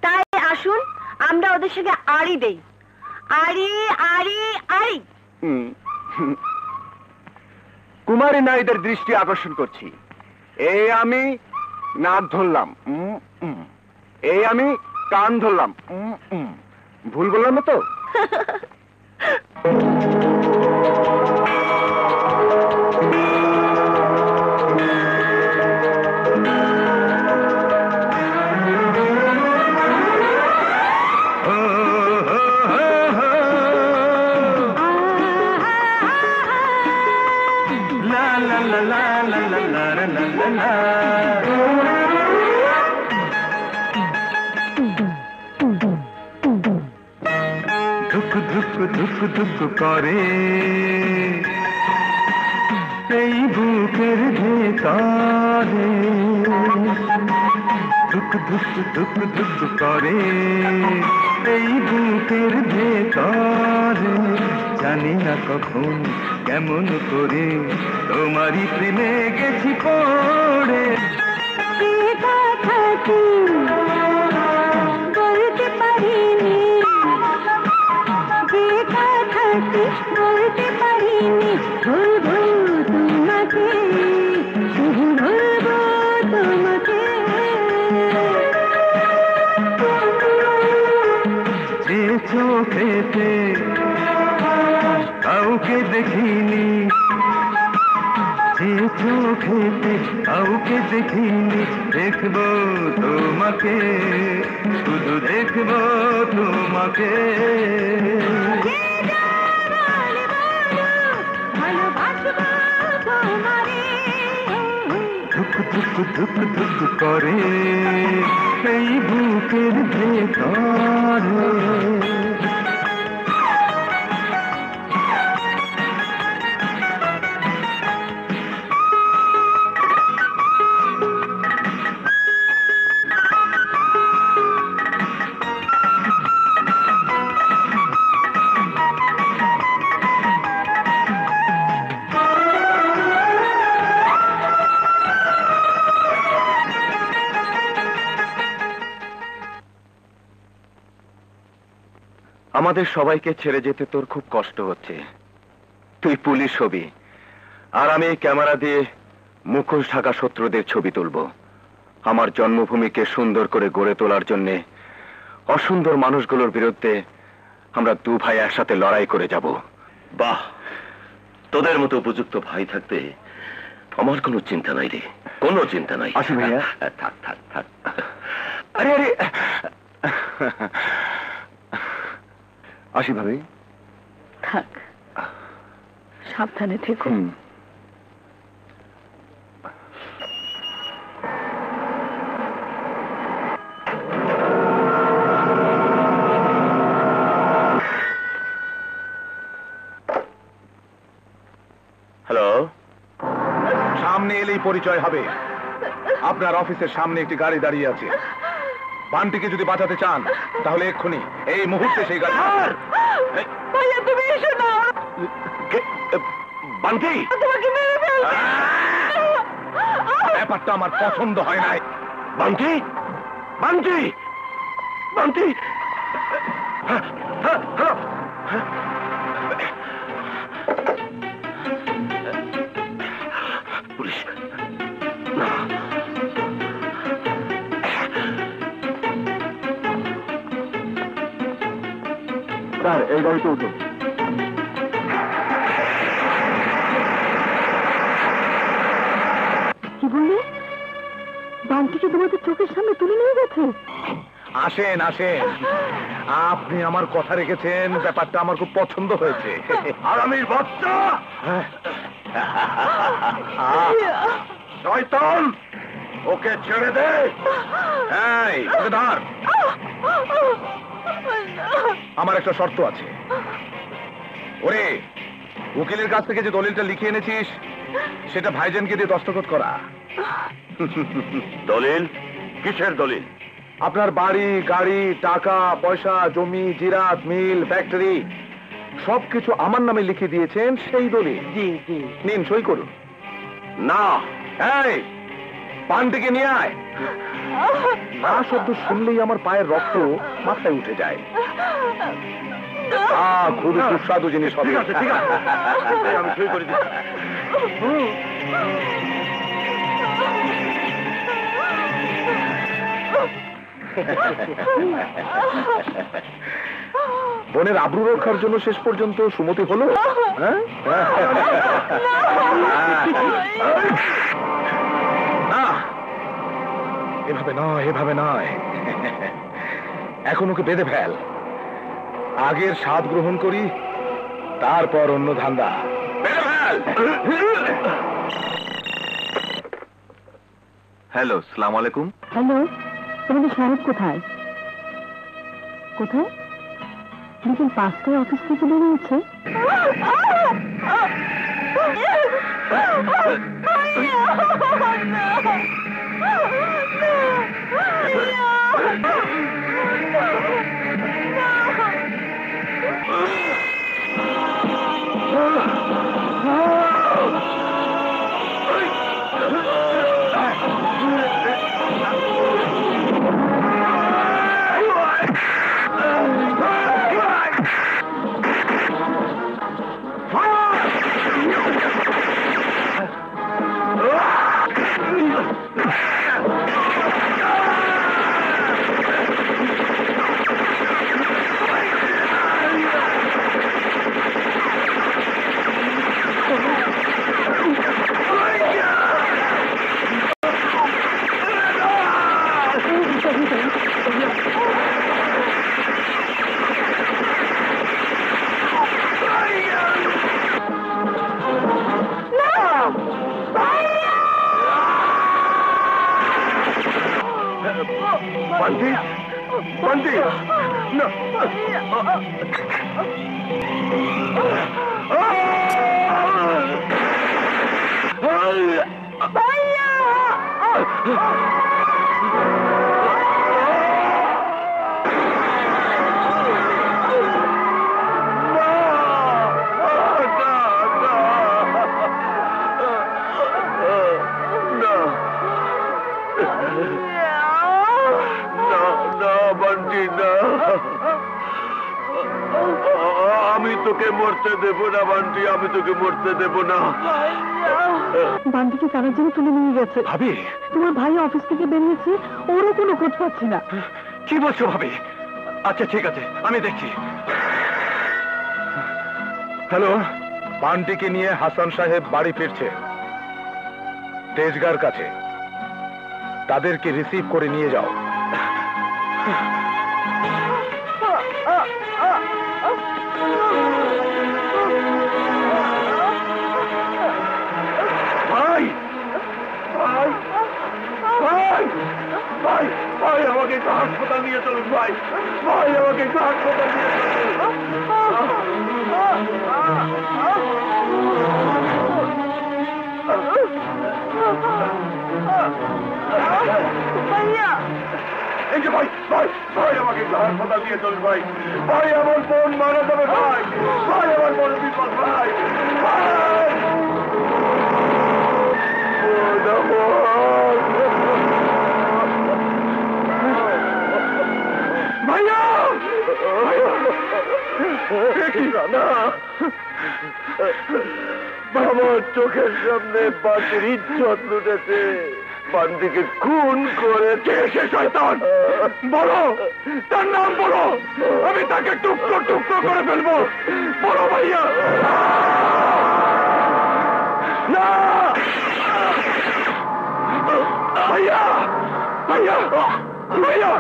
তাই আসুন আমরা ওদের সঙ্গে আড়ি দেই। আড়ি, আড়ি, আড়ি। কুমারী নারীদের দৃষ্টি আকর্ষণ করছি। এই আমি নাক ধরলাম, এই আমি কান ধরলাম। ভুল বললাম না তো? ধুক ধুক ধুক ধুক করে এই বুকের ভেতরে, ধুক ধুক ধুক ধুক করে এই বুকের ভেতরে। জানি না কখন কেমন করে তোমারই প্রেমে গেছি পড়ে। বলতে পারিনি, যে কথাটি বলতে পারিনি, বলবো তোমাকে, শুধু বলবো তোমাকে। যে চোখেতে কাউকে দেখিনি, যে চোখেতে কাউকে দেখিনি, দেখবো তোমাকে, শুধু দেখবো তোমাকে। ভালোবাসবো তোমারে, ধুক ধুক ধুক ধুক করে এই বুকের ভেতরে। আমাদের সবাইকে ছেড়ে যেতে তোর খুব কষ্ট হচ্ছে। তুই পুলিশ হবি, আর আমি ক্যামেরা দিয়ে মুখোশ ঢাকা শত্রুদের ছবি তুলব। আমার জন্মভূমিকে সুন্দর করে গড়ে তোলার জন্য অসুন্দর মানুষগুলোর বিরুদ্ধে আমরা দু ভাই একসাথে লড়াই করে যাব। বাহ, তোদের মতো উপযুক্ত ভাই থাকতে আমার কোনো চিন্তা নাই রে, কোনো চিন্তা নাই। আসি ভাইয়া। থাক থাক থাক। আরে আরে, আসি ভাবি। থাক, সাবধানে থেকো। হ্যালো, সামনে এলেই পরিচয় হবে। আপনার অফিসের সামনে একটি গাড়ি দাঁড়িয়ে আছে। বানটিকে যদি বাঁচাতে চান তাহলে এক্ষুনি এই মুহূর্তে সেই গাড়ি। ভাইয়া তুমি এসো না, বান্টি, তোমাকে মেরে ফেলবে। ব্যাপারটা আমার পছন্দ হয় নাই। বান্টি, বান্টি, বান্টি। পুলিশ না। স্যার, এই গাড়িতে উঠুন। কি বললি? বান্টিকে তোমাদের চোখের সামনে তুলে নিয়ে গেছে? আসেন আসেন, আপনি আমার কথা রেখেছেন, ব্যাপারটা আমার খুব পছন্দ হয়েছে। আরামির বাচ্চা, শয়তান, ওকে ছেড়ে দে। এই, ওকে ধর। আমার একটা শর্ত আছে। ওরে, উকিলের কাছ থেকে যে দলিলটা লিখে এনেছিস সেটা ভাইজানকে দিয়ে দস্তখত করা। দলিল? কিসের দলিল? আপনার বাড়ি, গাড়ি, টাকা পয়সা, জমি, জিরাত, মিল, ফ্যাক্টরি সবকিছু আমার নামে লিখে দিয়েছেন, সেই দলিল। জি জি। নিন, সই করুন। না, এই, পানটিকে নিয়ে আয়। না শব্দ শুনলেই আমার পায়ের রক্ত মাথায় উঠে যায়। খুবই সুস্বাদু জিনিস হবে। ঠিক আছে, ঠিক আছে, আমি সই করে দিচ্ছি। বোনের আব্রু রক্ষার জন্য শেষ পর্যন্ত সুমতি হলো। হ্যাঁ? না, এভাবে নয়, এভাবে নয়। এখন ওকে বেঁধে ফেল। আগের স্বাদ গ্রহণ করি, তারপর অন্য ধান্দা। বেঁধে ফেল। হ্যালো, সালাম আলাইকুম। হ্যালো, তোমাদের সাহেব কোথায়? কোথায়? বিকেল 5টায় অফিস থেকে বেরিয়েছে। বান্টি, বান্টি, না। তোকে মরতে দেব না বান্টি, আমি তোকে মরতে দেব না। বান্টিকে কারার জন্য তুলে নিয়ে গেছে। ভাবি, তোমার ভাই অফিস থেকে বেরিয়েছে, ওরও কোনো খোঁজ পাচ্ছি না। কি বলছো ভাবি? আচ্ছা ঠিক আছে, আমি দেখছি। হ্যালো, বান্টিকে নিয়ে হাসান সাহেব বাড়ি ফিরছে তেজগাঁর কাছে। তাদেরকে রিসিভ করে নিয়ে যাও। ভাই ভাই ভাই ভাই ভাই আমাকে একটু হাসপাতাল নিয়ে চলুন ভাই, ভাই আমাকে একটু হাসপাতাল নিয়ে ভাইয়া এই যে ভাই ভাই ভাই আমাকে একটু হাসপাতাল নিয়ে চলুন ভাই, ভাই আমার বোন মারা যাবে ভাই, ভাই আমার বোন বিপদ ভাই, ভাই ভাইয়া আমার চোখের সামনে বান্টির ইজ্জত লুটেছে, বান্টিকে খুন করেছে সে শয়তান। বলো তার নাম বলো, আমি তাকে টুকরো টুকরো করে ফেলবো। বলো ভাইয়া। না ভাইয়া ভাইয়া ভাইয়া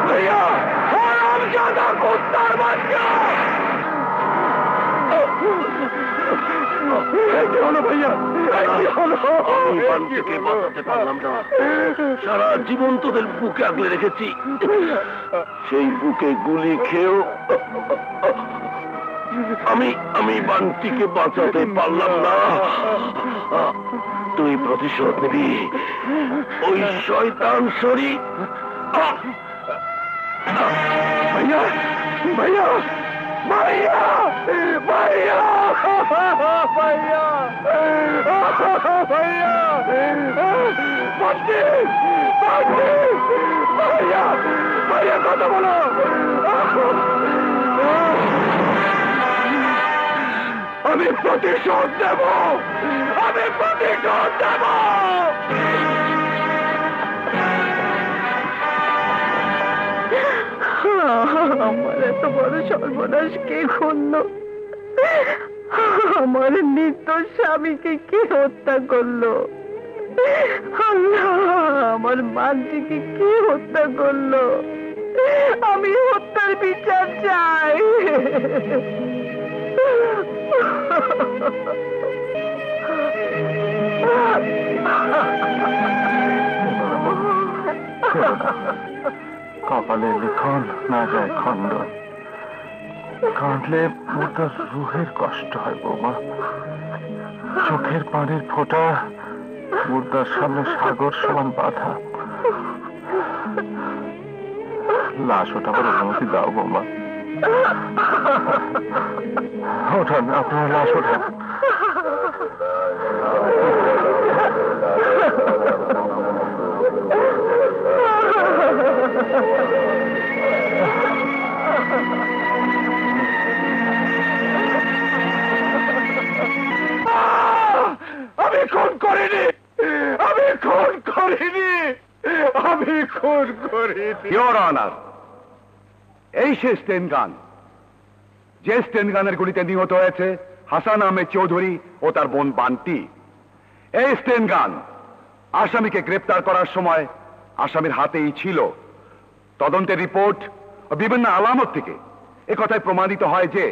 ভাইয়া হারামজাদা কুত্তার বাচ্চা। কি হলো ভাইয়া? কি হলো? আমি বান্টিকে বাঁচাতে পারলাম না, সারা জীবন তোদের বুকে আগলে রেখেছি, সেই বুকে গুলি খেয়েও আমি বান্টিকে বাঁচাতে পারলাম না। তুই প্রতিশোধ নিবি ওই শয়তান শরী। ভাইয়া ভাইয়া ভাইয়া ভাইয়া ভাইয়া ভাইয়া বান্টি বান্টি ভাইয়া ভাইয়া কথা বলো। আমি প্রতিশোধ দেব, আমি প্রতিশোধ দেব। আমার এত বড় সর্বনাশ কে করলো? আমার নির্দোষ স্বামীকে কে হত্যা করলো? আল্লাহ, আমার বান্টিকে কে হত্যা করলো? আমি হত্যার বিচার চাই। কপালে লিখন না যায় খণ্ড, কাঁদলে মোটার রুহের কষ্ট হয় বৌমা। চোখের পানির ফোঁটা মুর্দার সামনে সাগর সমান বাধা। লাশ ওঠাবার অনুমতি দাও বৌমা। ওঠান, আপনার লাশ ওঠান। আমি খুন করিনি, আমি খুন করিনি, আমি খুন করিনি। ইওর অনার, এই সে স্টেনগান, যে স্টেনগানের গুলিতে নিহত হয়েছে হাসান আহমেদ চৌধুরী ও তার বোন বান্টি। এই স্টেনগান আসামিকে গ্রেপ্তার করার সময় আসামির হাতেই ছিল। তদন্তের রিপোর্ট ও বিভিন্ন আলামত থেকে একথায় প্রমাণিত হয় যে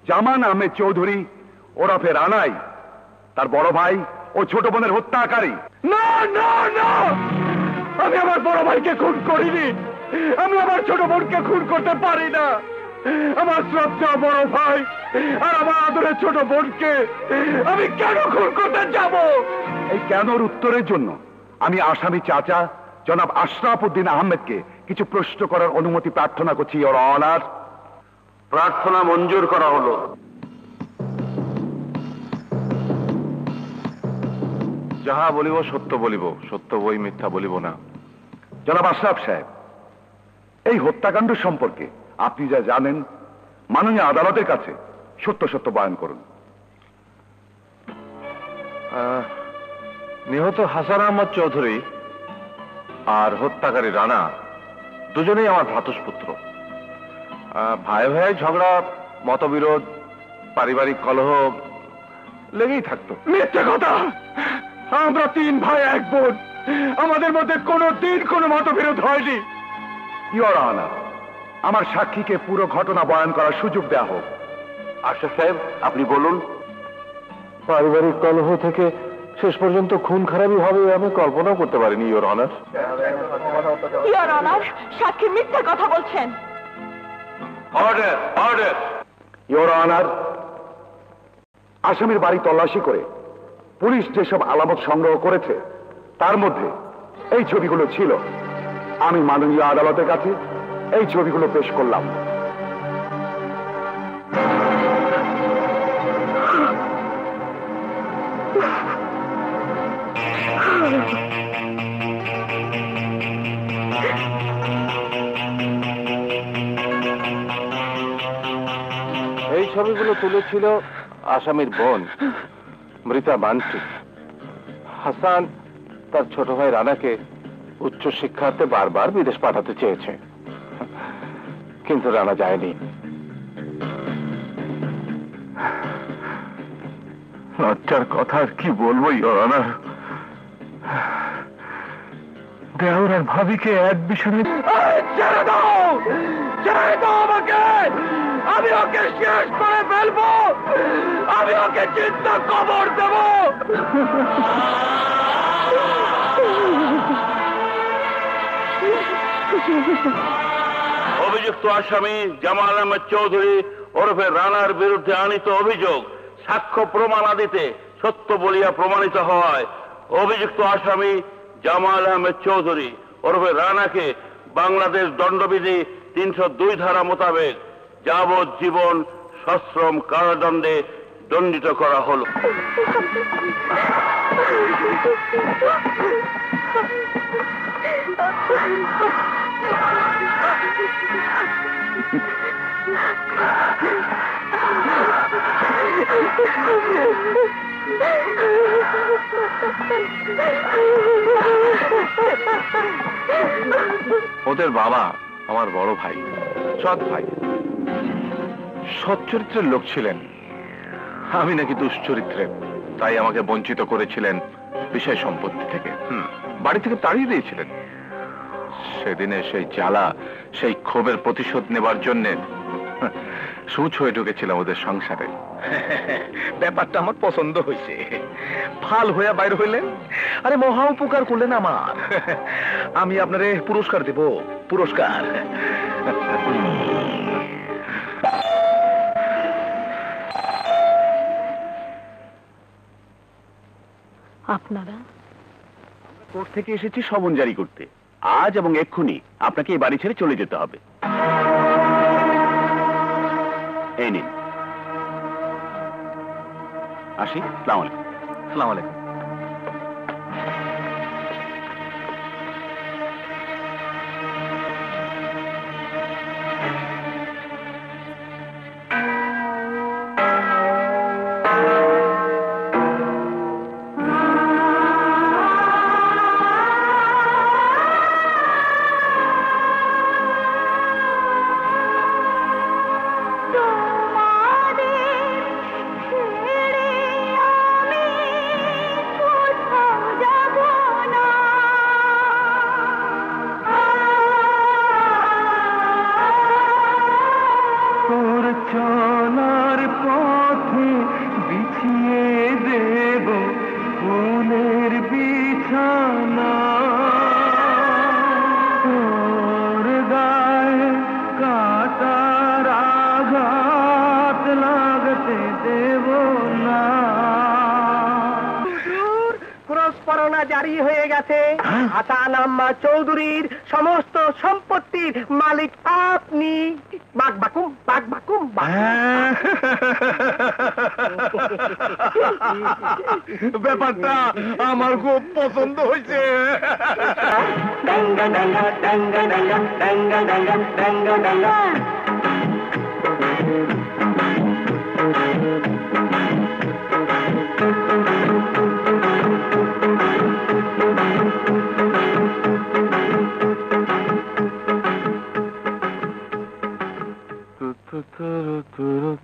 জামান আহমেদ চৌধুরী ওরফে রানাই তার বড় ভাই ও ছোট বোনের হত্যাকারী। না না না, আমি আমার বড় ভাইকে খুন করিনি, আমি আমার ছোট বোনকে খুন করতে পারি না। আমার শ্রদ্ধা বড় ভাই আর আমার আদরের ছোট বোনকে আমি কেন খুন করতে যাব? এই কেনর উত্তরের জন্য আমি আসামি চাচা জনাব আশরাফ উদ্দিন আহমেদকে কিছু প্রশ্ন করার অনুমতি প্রার্থনা করছি ইওর অনার। প্রার্থনা মঞ্জুর করা হলো। যাহা বলিব সত্য বলিব, সত্য বই মিথ্যা বলিব না। জনাব আশরাফ সাহেব, এই হত্যাকাণ্ড সম্পর্কে আপনি যা জানেন মাননীয় আদালতের কাছে সত্য সত্য বয়ান করুন। নিহত হাসান আহমদ চৌধুরী আর হত্যাকারী রানা দুজনেই আমার ভ্রাতুষ্পুত্র। ভাই ভাই ঝগড়া, মতবিরোধ, পারিবারিক কলহ লেগেই থাকতো। মিথ্যে কথা! আমরা 3 ভাই 1 বোন, আমাদের মধ্যে কোনোদিন কোনো মতবিরোধ হয়নি। ইওর অনার, আমার সাক্ষীকে পুরো ঘটনা বয়ান করার সুযোগ দেওয়া হোক। আশরাফ সাহেব, আপনি বলুন। পারিবারিক কলহ থেকে শেষ পর্যন্ত খুন খারাপই হবে আমি কল্পনাও করতে পারিনি, ইওর অনার। ইওর অনার, সাক্ষী মিথ্যা কথা বলছেন। Order, order. ইওর অনার, আসামির বাড়ি তল্লাশি করে পুলিশ যেসব আলামত সংগ্রহ করেছে তার মধ্যে এই ছবিগুলো ছিল। আমি মাননীয় আদালতের কাছে এই ছবিগুলো পেশ করলাম। এই ছবিগুলো তুলেছিল আসামির বোন মৃতা বান্টি। হাসান তার ছোট ভাই রানাকে উচ্চ শিক্ষার্থে বারবার বিদেশ পাঠাতে চেয়েছে, কিন্তু রানা যায়নি। লজ্জার কথা আর কি বলবো, ইওর অনার। দেওর আর ভাবিকে এক বিছানায় ছেড়ে দাও, ছেড়ে দাও আমাকে! আমি ওকে শেষ করে ফেলবো, আমি ওকে চিন্তা কবর দেব। অভিযুক্ত আসামি জামাল আহমেদ চৌধুরী ওরফে রানার বিরুদ্ধে আনিত অভিযোগ সাক্ষ্য প্রমাণাদিতে সত্য বলিয়া প্রমাণিত হওয়ায় অভিযুক্ত আসামি জামাল আহমেদ চৌধুরী ওরফে রানাকে বাংলাদেশ দণ্ডবিধি 302 ধারা মোতাবেক যাবজ্জীবন সশ্রম কারাদণ্ডে দণ্ডিত করা হল। ওদের বাবা আমার বড় ভাই, সৎ ভাই, সৎ চরিত্রের লোক ছিলেন। আমি নাকি দুশ্চরিত্রের, তাই আমাকে বঞ্চিত করেছিলেন বিষয় সম্পত্তি থেকে, বাড়ি থেকে তাড়িয়ে দিয়েছিলেন। সেদিনে সেই জ্বালা, সেই ক্ষোভের প্রতিশোধ নেবার জন্যে সুচ হয়ে ঢুকেছিলাম ওদের সংসারে। ব্যাপারটা আমার পছন্দ হয়েছে। ফাল হইয়া বাইর হইলেন, আরে মহা উপকার করলেন আমার। আমি আপনারে পুরস্কার দেব, পুরস্কার। আপনারা কোর্ট থেকে এসেছি সমন জারি করতে। আজ এবং এক্ষুনি আপনাকে এই বাড়ি ছেড়ে চলে যেতে হবে। এই নিন। আসি। আসসালামু আলাইকুম। আসসালামু আলাইকুম। চলার পথে বিছিয়ে দেব ফুলের বিছানা, তোর গায়ে কাটার আঘাত লাগতে দেব না। পুরস্কারণা জারি হয়ে গেছে। হাসান আহমদ চৌধুরীর সমস্ত সম্পত্তির মালিক আপনি। বাক বাকুম, বাক বাকুম, ব্যাপারটা আমার খুব পছন্দ হয়েছে। ডাঙ্গা ডাঙ্গা ডাঙ্গা ডাঙ্গা ডাঙ্গা ডাঙ্গা ডাঙ্গা ডাঙ্গা।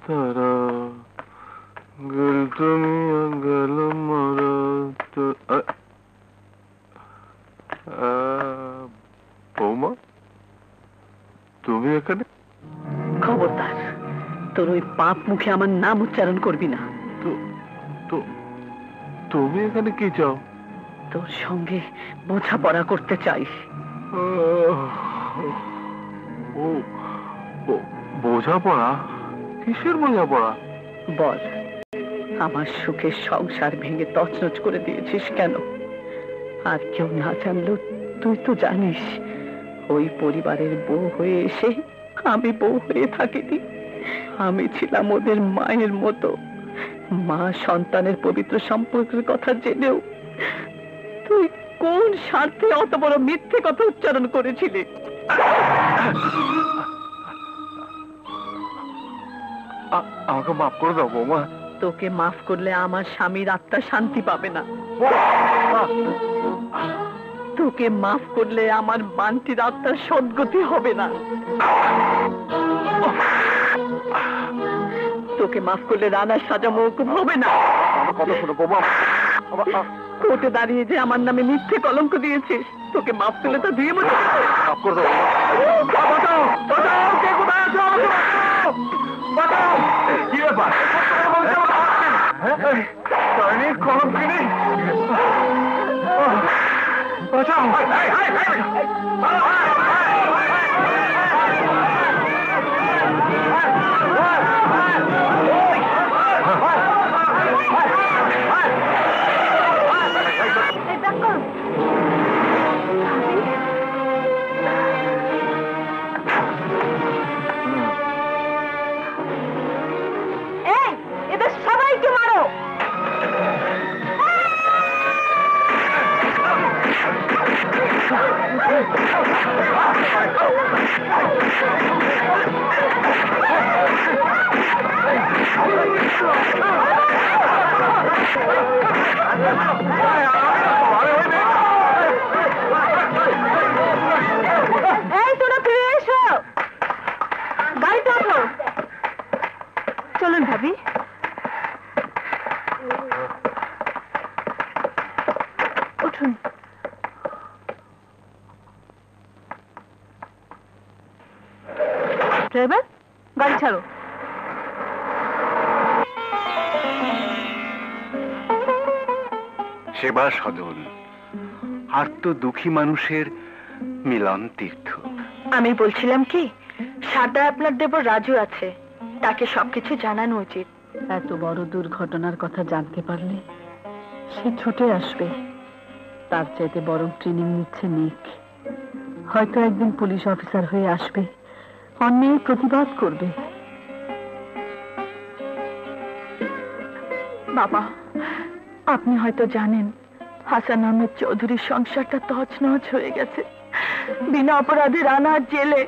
তারা গেল তুমি গেল মারা বৌমা, তুমি এখানে? খবরদার, তোর ওই পাপ মুখে আমার নাম উচ্চারণ করবি না। তুমি এখানে কি চাও? তোর সঙ্গে বোঝাপড়া করতে চাই। বোঝাপড়া? কিসের বোঝাপড়া? বল, আমার সুখের সংসার ভেঙে তছনছ করে দিয়েছিস কেন? আর কেউ না জানলেও তুই তো জানিস, ওই পরিবারের বউ হয়ে এসে আমি বউ হয়ে থাকিনি। আমি ছিলাম ওদের মায়ের মতো। মা সন্তানের পবিত্র সম্পর্কের কথা জেনেও তুই কোন স্বার্থে অত বড় মিথ্যে কথা উচ্চারণ করেছিলি? আমাকে মাফ করে দাও বৌমা। তোকে মাফ করলে আমার স্বামীর আত্মা শান্তি পাবে না। তোকে মাফ করলে আমার বান্টির আত্মার সদ্গতি হবে না। তোকে মাফ করলে রানার সাজা মওকুফ হবে না। কথা শোনো বৌমা। কোর্টে দাঁড়িয়ে যে আমার নামে মিথ্যে কলঙ্ক দিয়েছিস, তোকে মাফ করলে তা দিয়ে মনে মাফ করে দাও। কি ব্যাপার? কলঙ্কিনী, বাঁচাও! এদের সবাইকে মারো। এই তোরা ফিরে এসো, গাড়িতে ওঠো। চলুন ভাবি। উঠুন। ড্রাইভার, গাড়ি ছাড়ো। সেবা সদন আর তো দুঃখী মানুষের মিলন তীর্থ। আমি বলছিলাম কি, সারদায় আপনার দেবর রাজু আছে, তাকে সবকিছু জানানো উচিত। এত বড় দুর্ঘটনার কথা জানতে পারলে সে ছুটে আসবে। তার চাইতে বরং ট্রেনিং নিচ্ছে নিক। হয়তো একদিন পুলিশ অফিসার হয়ে আসবে, অন্যায়ের প্রতিবাদ করবে। বাবা, আপনি হয়তো জানেন হাসান আহমেদ চৌধুরীর সংসারটা তছনছ হয়ে গেছে। বিনা অপরাধে রানা জেলে।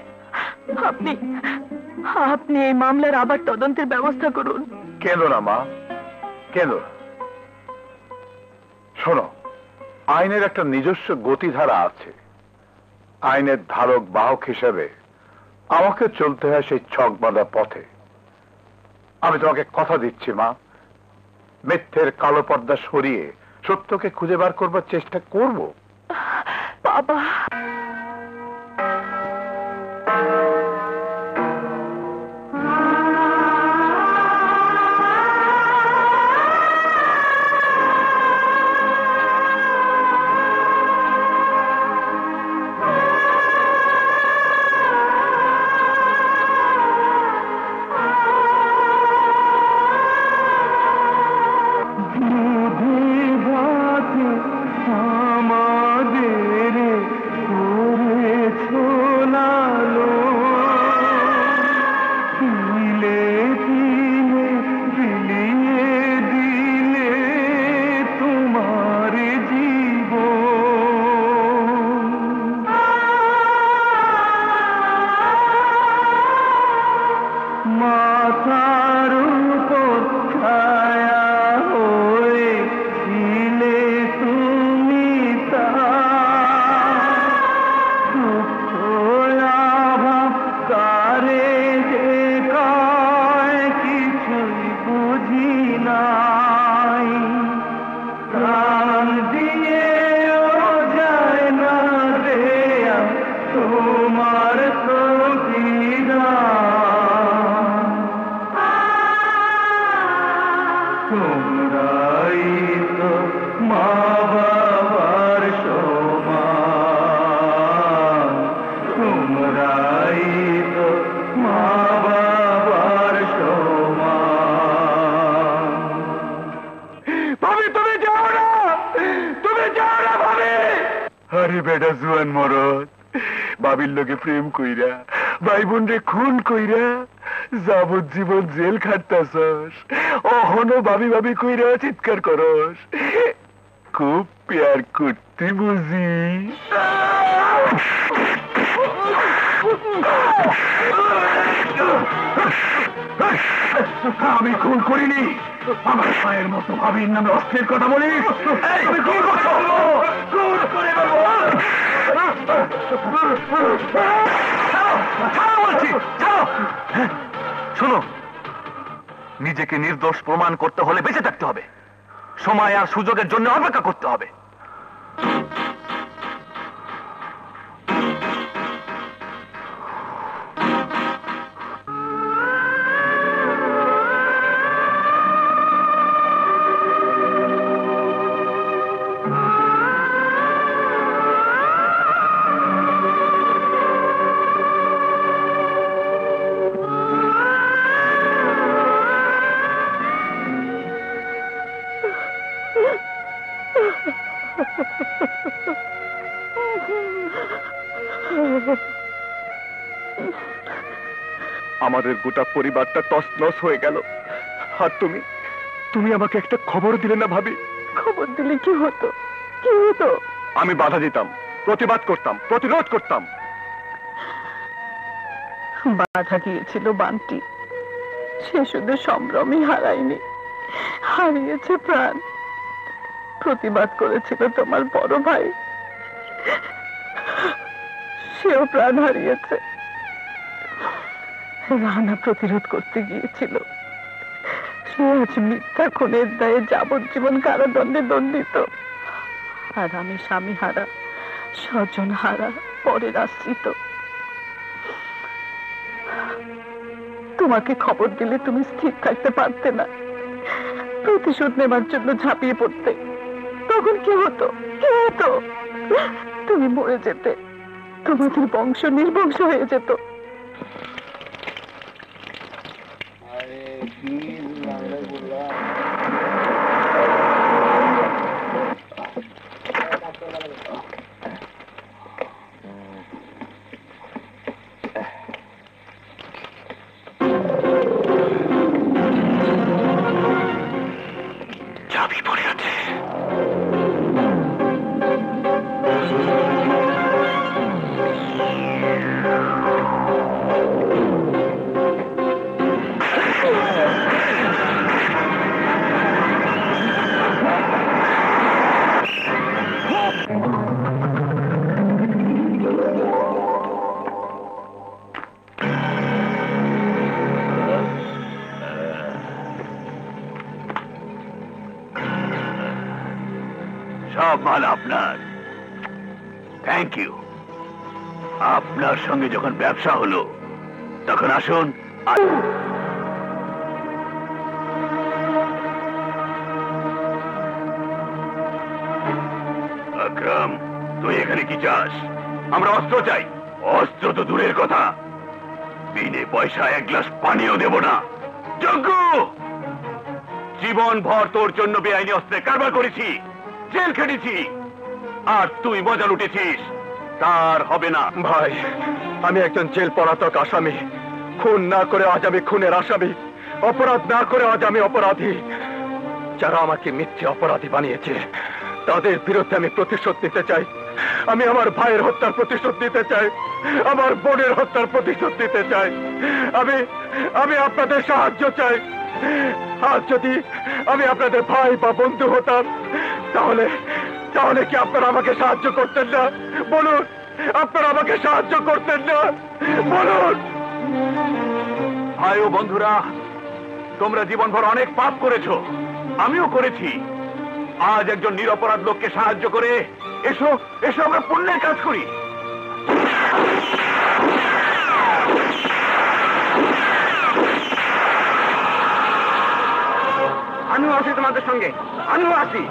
আপনি আপনি এই মামলার আবার তদন্তের ব্যবস্থা করুন। কেন না মা, কেন? শোনো, আইনের একটা নিজস্ব গতিধারা আছে। আইনের ধারক বাহক হিসেবে আমাকে চলতে হয় সেই ছক বাঁধা পথে। আমি তোমাকে কথা দিচ্ছি মা, মিথ্যের কালো পর্দা সরিয়ে সত্যকে খুঁজে বার করবার চেষ্টা করব। বাবা, আমাদের আরে বেটা জুয়ান মরদ, বাবির লোকে প্রেম কইরা ভাই বোন রে খুন কইরা যাবজ্জীবন জেল খাটতাছস, অহনো ভাবি ভাবি কইরা চিৎকার করস। খুব প্যার করতে বুঝি। আমি খুন করিনি। আমার মায়ের মতো ভাবির নামে অস্ত্রের কথা বলিস? তুমি খুন করছো? খুন করে দেবো। শোনো, নিজেকে নির্দোষ প্রমাণ করতে হলে বেঁচে থাকতে হবে, সময় আর সুযোগের জন্য অপেক্ষা করতে হবে। আমাদের গোটা পরিবারটা তছনছ হয়ে গেল। আর তুমি তুমি আমাকে একটা খবর দিলে না ভাবি? খবর দিলে কি হতো? কি হতো? আমি বাধা দিতাম, প্রতিবাদ করতাম, প্রতিরোধ করতাম। বাধা দিয়েছিল বান্টি, সে শুধু সম্ভ্রমই হারায়নি, হারিয়েছে প্রাণ। প্রতিবাদ করেছিল তোমার বড় ভাই, সেও প্রাণ হারিয়েছে। রানা প্রতিরোধ করতে গিয়েছিল, সে আজ মিথ্যা খুনের দায়ে যাবজ্জীবন কারাদণ্ডে দণ্ডিত। আর আমি স্বামী হারা, স্বজন হারা, পরের আশ্রিত। তোমাকে খবর দিলে তুমি স্থির থাকতে পারতে না, প্রতিশোধ নেবার জন্য ঝাঁপিয়ে পড়তে। তখন কি হতো? কি হতো? তুমি মরে যেতে, তোমাদের বংশ নির্বংশ হয়ে যেত। চাবি পড়ে আছে। সব মাল আপনার। Thank you. আপনার সঙ্গে যখন ব্যবসা হলো তখন আসুন। আকরাম, তুই এখানে কি চাস? আমরা অস্ত্র চাই। অস্ত্র তো দূরের কথা, বিনে পয়সা এক গ্লাস পানিও দেব না। যজ্ঞ, জীবন ভর তোর জন্য বেআইনি অস্ত্রে কারবার করেছি, জেল খেটেছি, আর তুই মজা লুটেছিস। তার হবে না। ভাই, আমি একজন জেল পলাতক আসামি। খুন না করে আজ আমি খুনের আসামি, অপরাধ না করে আজ আমি অপরাধী। যারা আমাকে মিথ্যে অপরাধী বানিয়েছে তাদের বিরুদ্ধে আমি প্রতিশোধ নিতে চাই। আমি আমার ভাইয়ের হত্যার প্রতিশোধ নিতে চাই, আমার বোনের হত্যার প্রতিশোধ নিতে চাই। আমি আপনাদের সাহায্য চাই। আর যদি আমি আপনাদের ভাই বা বন্ধু হতাম তাহলে তাহলে কি আপনারা আমাকে সাহায্য করতেন না? বলুন, আপনারা আমাকে সাহায্য করতেন না? বলুন। ভাই ও বন্ধুরা, তোমরা জীবনভর অনেক পাপ করেছো, আমিও করেছি। আজ একজন নিরপরাধ লোককে সাহায্য করে এসো এসো আমরা পুণ্যের কাজ করি। আমিও আছি তোমাদের সঙ্গে, আমিও আছি।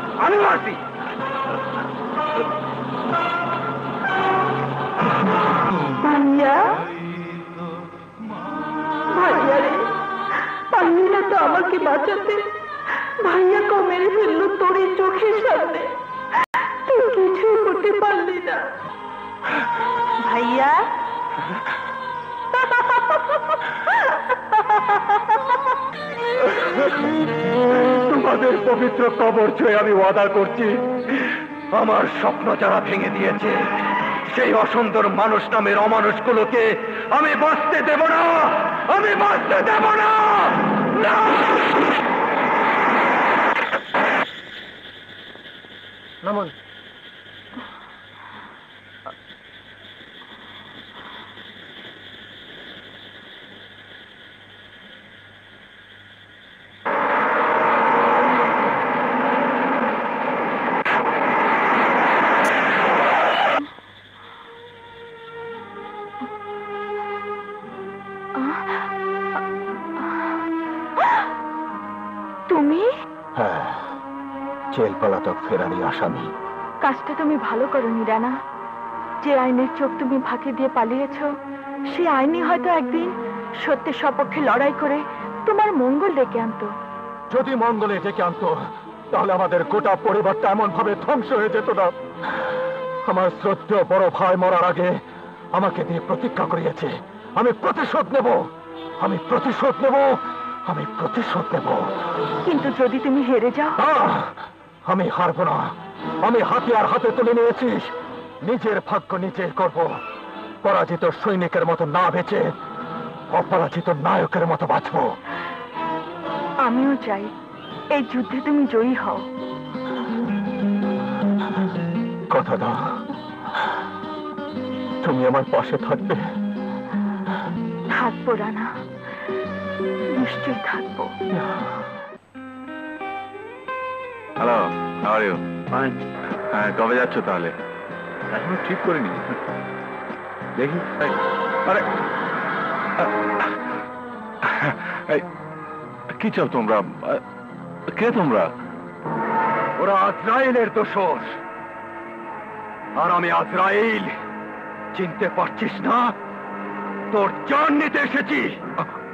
ভাইয়া, ভাইয়া রে, পারলি না তো আমাকে বাঁচাতে? ভাইয়াকেও মেরে ফেললো তোর এই চোখের সামনে। তুই কিছুই করতে করতে পারলি না ভাইয়া। তোমাদের পবিত্র কবর ছুঁয়ে আমি ওয়াদা করছি, আমার স্বপ্ন যারা ভেঙে দিয়েছে সেই অসুন্দর মানুষ নামের অমানুষগুলোকে আমি বাঁচতে দেব না, আমি বাঁচতে দেব না। নামন। তুমি? হ্যাঁ, জেল পলাতক ফেরারি আসামি। কাজটা তুমি ভালো করনি রানা। যে আইনের চোখ তুমি ফাঁকি দিয়ে পালিয়েছো, সেই আইনই হয়তো একদিন সত্যের সপক্ষে লড়াই করে তোমার মঙ্গল ডেকে আনতো। যদি মঙ্গলে ডেকে আনতো তাহলে আমাদের গোটা পরিবারটা এমন ভাবে ধ্বংস হয়ে যেত না। আমার শ্রদ্ধেয় বড় ভাই মরার আগে আমাকে দিয়ে প্রতিজ্ঞা করিয়েছে, আমি প্রতিশোধ নেব, আমি প্রতিশোধ নেব, আমি প্রতিশোধ নেব। কিন্তু যদি তুমি হেরে যাও? আমি হারবো না। আমি হাতিয়ার হাতে তুলে নিয়েছিস, নিজের ভাগ্য নিজে করব। পরাজিত সৈনিকের মতো না বেঁচে অপরাজিত নায়কের মতো বাঁচব। আমিও চাই এই যুদ্ধে তুমি জয়ী হও। কথা দাও, তুমি আমার পাশে থাকবে। থাকবো রানা, নিশ্চয়ই থাকবো। Hello, how are you? Fine. হ্যাঁ, কবে যাচ্ছ তাহলে? এখনো ঠিক করিনি, দেখি। আরে কি চাও তোমরা? কে তোমরা? ওরা আজরাইলের দোসর, আর আমি আজরাইল। চিনতে পারছিস না? তোর জান নিতে এসেছি।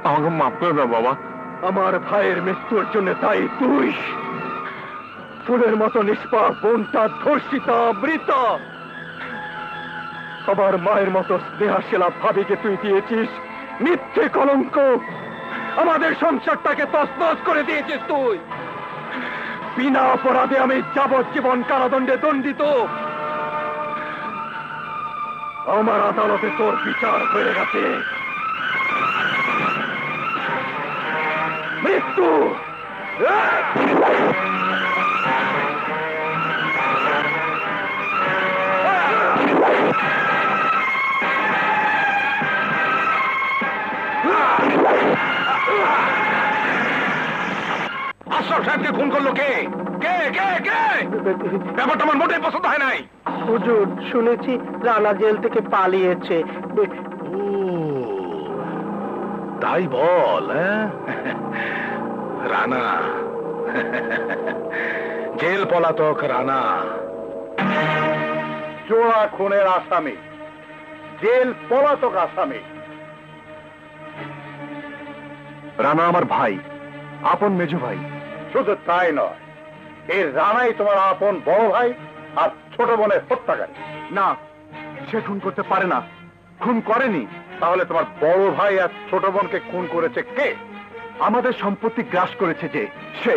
আমাকে মাফ করে দাও বাবা। আমার ভাইয়ের মৃত্যুর জন্য দায়ী তুই। ফুলের মতো নিষ্পাপ বোনটা ধর্ষিতা, মৃতা। আমার মায়ের মতো স্নেহাশীলা ভাবিকে তুই দিয়েছিস মিথ্যে কলঙ্ক। আমাদের সংসারটাকে তছনছ করে দিয়েছিস তুই। বিনা অপরাধে আমি যাবজ্জীবন কারাদণ্ডে দণ্ডিত। আমার আদালতে তোর বিচার হয়ে গেছে। মৃত্যু। আশরাফ সাহেবকে খুন করলো কে? কে কে কে? ব্যাপারটা আমার মোটেই পছন্দ হয় নাই। হুজুর, শুনেছি রানা জেল থেকে পালিয়েছে। তাই বল। রানা, জেল পলাতক রানা, চোরা খুনের আসামি, জেল পলাতক আসামি। রানা আমার ভাই, আপন মেজো ভাই। শুধু তাই নয়, এই রানাই তোমার আপন বড় ভাই আর ছোট বোনের হত্যাকারী। না, সে খুন করতে পারে না, খুন করেনি। তাহলে তোমার বড় ভাই আর ছোট বোনকে খুন করেছে কে? আমাদের সম্পত্তি গ্রাস করেছে যে সে।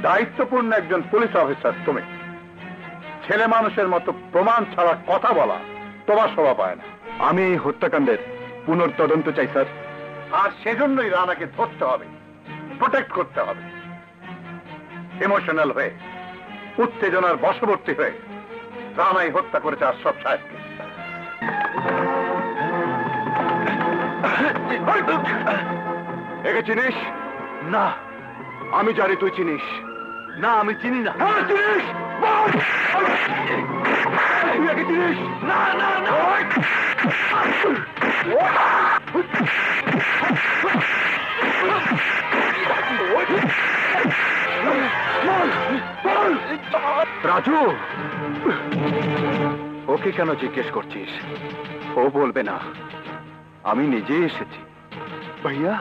দায়িত্বপূর্ণ একজন পুলিশ অফিসার তুমি। ছেলে মানুষের মতো প্রমাণ ছাড়া কথা বলা তোমার শোভা পায় না। আমি এই হত্যাকাণ্ডের পুনর্তদন্ত চাই স্যার। আর সেজন্যই রানাকে ধরতে হবে, প্রোটেক্ট করতে হবে। ইমোশনাল হয়ে, উত্তেজনার বশবর্তী হয়ে রানাই হত্যা করেছে আশরাফ সাহেবকে। একে চিনিস? না। আমি জানি তুই চিনিস। না, আমি চিনি না। হ্যাঁ চিনিস। তুই একে চিনিস? না না না। রাজু, ওকে কেন জিজ্ঞেস করছিস? ও বলবে না, আমি নিজে এসেছি। ভাইয়া,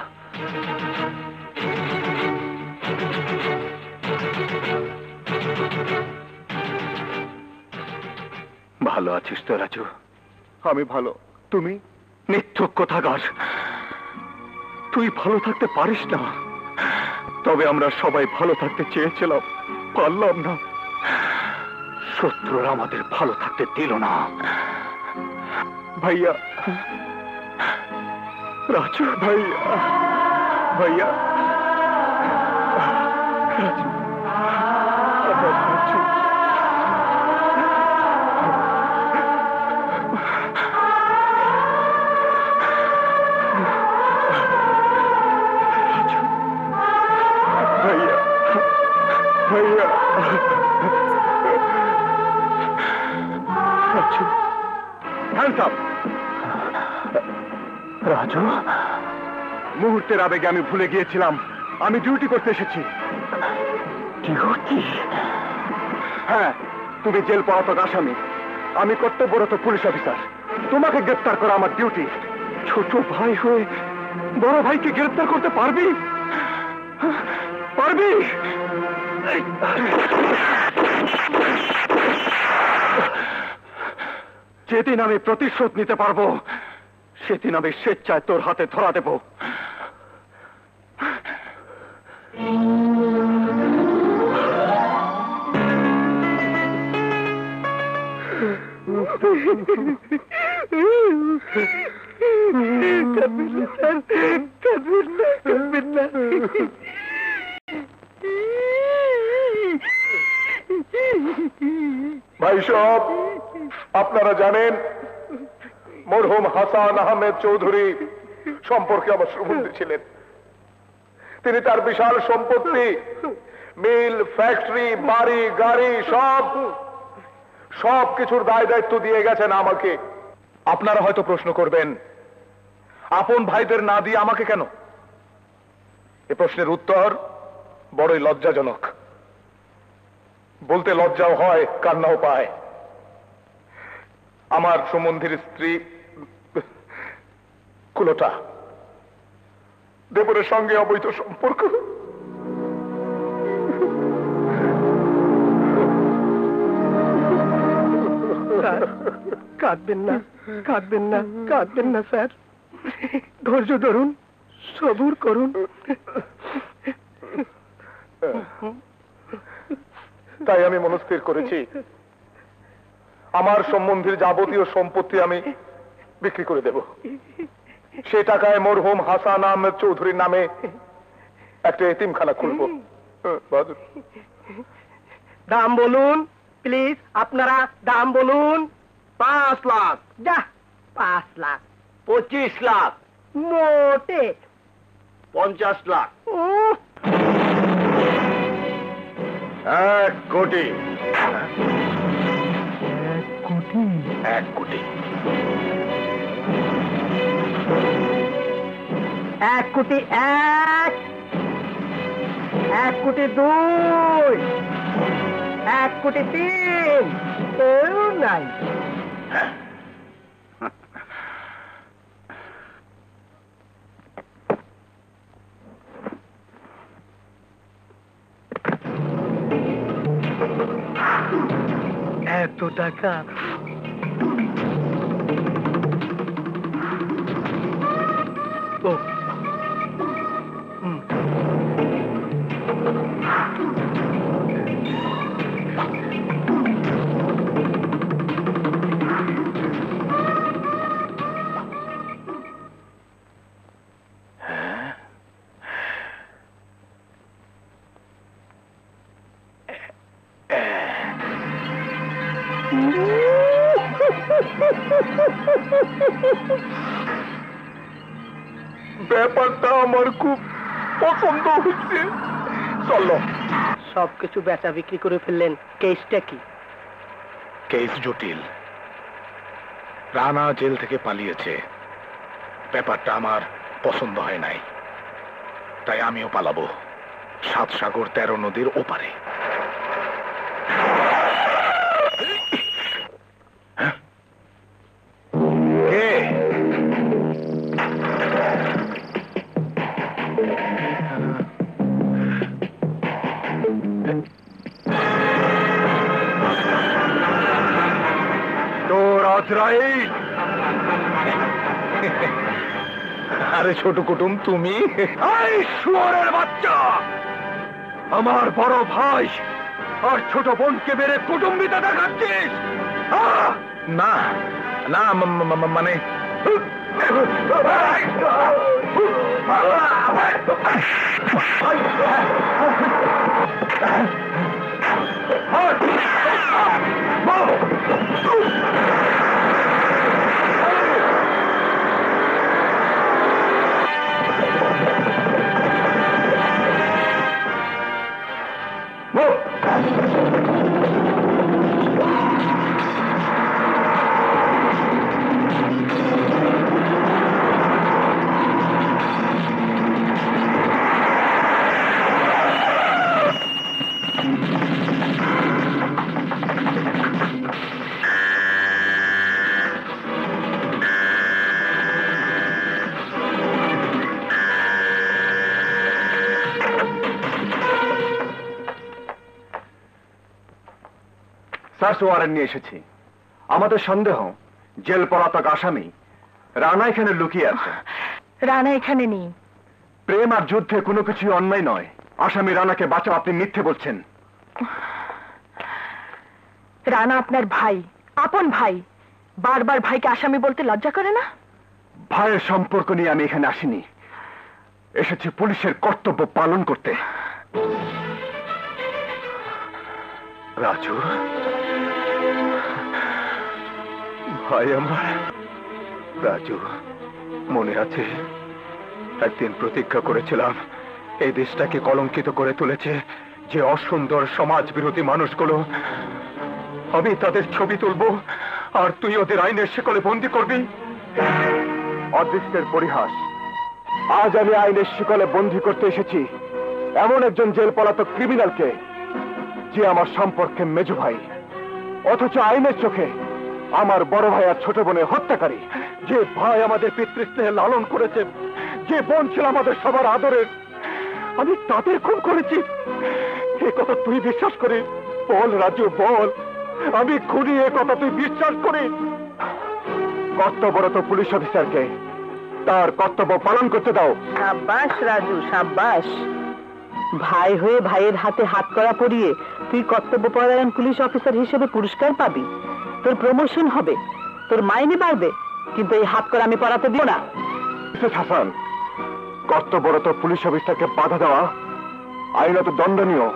ভালো আছিস তো রাজু? আমি ভালো, তুমি? মিথ্যুক কোথাকার, তুই ভালো থাকতে পারিস না। তবে আমরা সবাই ভালো থাকতে চেয়েছিলাম, পারলাম না। শত্রুরা আমাদের ভালো থাকতে দিল না। ভাইয়া, রাজু ভাইয়া, ভাইয়া, রাজু, আমার রাজু। भैया भैया राजू, হ্যান্ডস আপ। রাজু, মুহূর্তের আবেগে আমি ভুলে গিয়েছিলাম আমি ডিউটি করতে এসেছি। ডিউটি? হ্যাঁ, তুমি জেল পলাতক আসামি, আমি কর্তব্যরত পুলিশ অফিসার। তোমাকে গ্রেফতার করা আমার ডিউটি। ছোট ভাই হয়ে বড় ভাইকে গ্রেফতার করতে পারবি? পারবি? যেদিন আমি প্রতিশোধ নিতে পারবো সেদিন আমি স্বেচ্ছায় তোর হাতে ধরা দেব। ভাই সব আপনারা জানেন মরহুম হাসান আহমেদ চৌধুরী সম্পর্কে আমার সুবন্ধু ছিলেন। তিনি তার বিশাল সম্পত্তি, মিল, ফ্যাক্টরি, বাড়ি, গাড়ি সব কিছুর দায় দায়িত্ব দিয়ে গেছেন আমাকে। আপনারা হয়তো প্রশ্ন করবেন, আপন ভাইদের না দিয়ে আমাকে কেন? এ প্রশ্নের উত্তর বড়ই লজ্জাজনক। বলতে লজ্জাও হয়, কান্নাও পায়। আমার সম্বন্ধীর স্ত্রী কুলটা দেবরের সঙ্গে অবৈধ সম্পর্ক। কাঁদবেন না, কাঁদবেন না, কাঁদবেন না স্যার, ধৈর্য ধরুন, সবুর করুন। তাই আমি মনস্থির করেছি আমার সম্বন্ধীর যাবতীয় সম্পত্তি আমি বিক্রি করে দেব। সে টাকায় মরহুম হাসান আহমেদ চৌধুরীর নামে একটা এতিমখানা খুলব। দাম বলুন প্লিজ, আপনারা দাম বলুন। 5 লাখ। যা, 5 লাখ। 25 লাখ। মোটে 50 লাখ। 1 কোটি। 1 কোটি। 1 কোটি 1, 1 কোটি 2, 1 কোটি 3, কেউ নাই। এত টাকা ও ব্যাপারটা আমার খুব পছন্দ হচ্ছে। চলো। সবকিছু বেচা বিক্রি করে ফেললেন, কেসটা কি? কেস জটিল। রানা জেল থেকে পালিয়েছে, ব্যাপারটা আমার পছন্দ হয় নাই, তাই আমিও পালাবো 7 সাগর 13 নদীর ওপারে। আজরাইল! আরে ছোট কুটুম, তুমি? এই শুয়োরের বাচ্চা! আমার বড় ভাই আর ছোট বোনকে মেরে কুটুম্বিতা দেখাচ্ছিস? না না, মানে সার্চ ওয়ারেন্ট নিয়ে এসেছি। আমাদের সন্দেহ জেল পলাতক আসামি রানা এখানে লুকিয়ে আছে। রানা এখানে নেই। প্রেম আর যুদ্ধে কোনো কিছু অন্যায় নয়। আসামি রানাকে বাঁচাও, আপনি মিথ্যে বলছেন। রানা আপনার ভাই, আপন ভাই। বারবার ভাইকে আসামি বলতে লজ্জা করে না? ভাইয়ের সম্পর্ক নিয়ে আমি এখানে আসিনি, এসেছি পুলিশের কর্তব্য পালন করতে। রাজু ভাই আমার, রাজু মনে আছে একদিন প্রতিজ্ঞা করেছিলাম এই দেশটাকে কলঙ্কিত করে তুলেছে যে অসুন্দর সমাজ বিরোধী মানুষগুলো, আমি তাদের ছবি তুলব আর তুই ওদের আইনের শিকলে বন্দী করবি। অদৃষ্টের পরিহাস, আজ আমি আইনের শিকলে বন্দী করতে এসেছি এমন একজন জেল পলাতক ক্রিমিনালকে যে আমার সম্পর্কে মেজো ভাই, অথচ আইনের চোখে আমার বড় ভাই আর ছোট বোনের হত্যাকারী। যে ভাই আমাদের পিতৃস্নেহে লালন করেছে, যে বোন ছিল আমাদের সবার আদরের, আমি তাদের খুন করেছি। এ কথা তুই বিশ্বাস করিস? বল রাজু বল, আমি খুনি, এ কথা তুই বিশ্বাস করিস? কর্তব্যরত পুলিশ অফিসারকে তার কর্তব্য পালন করতে দাও। সাব্বাস রাজু, সাব্বাস। ভাই হয়ে ভাইয়ের হাতে হাত করা পরিয়ে তুই কর্তব্যপরায়ণ পুলিশ অফিসার হিসেবে পুরস্কার পাবি, তোর প্রমোশন হবে, তোর মাইনে বাড়বে, কিন্তু এই হাত করা আমি পড়াতে দিও না। মিসেস হাসান, কর্তব্যরত পুলিশ অফিসারকে বাধা দেওয়া আইনত দণ্ডনীয়।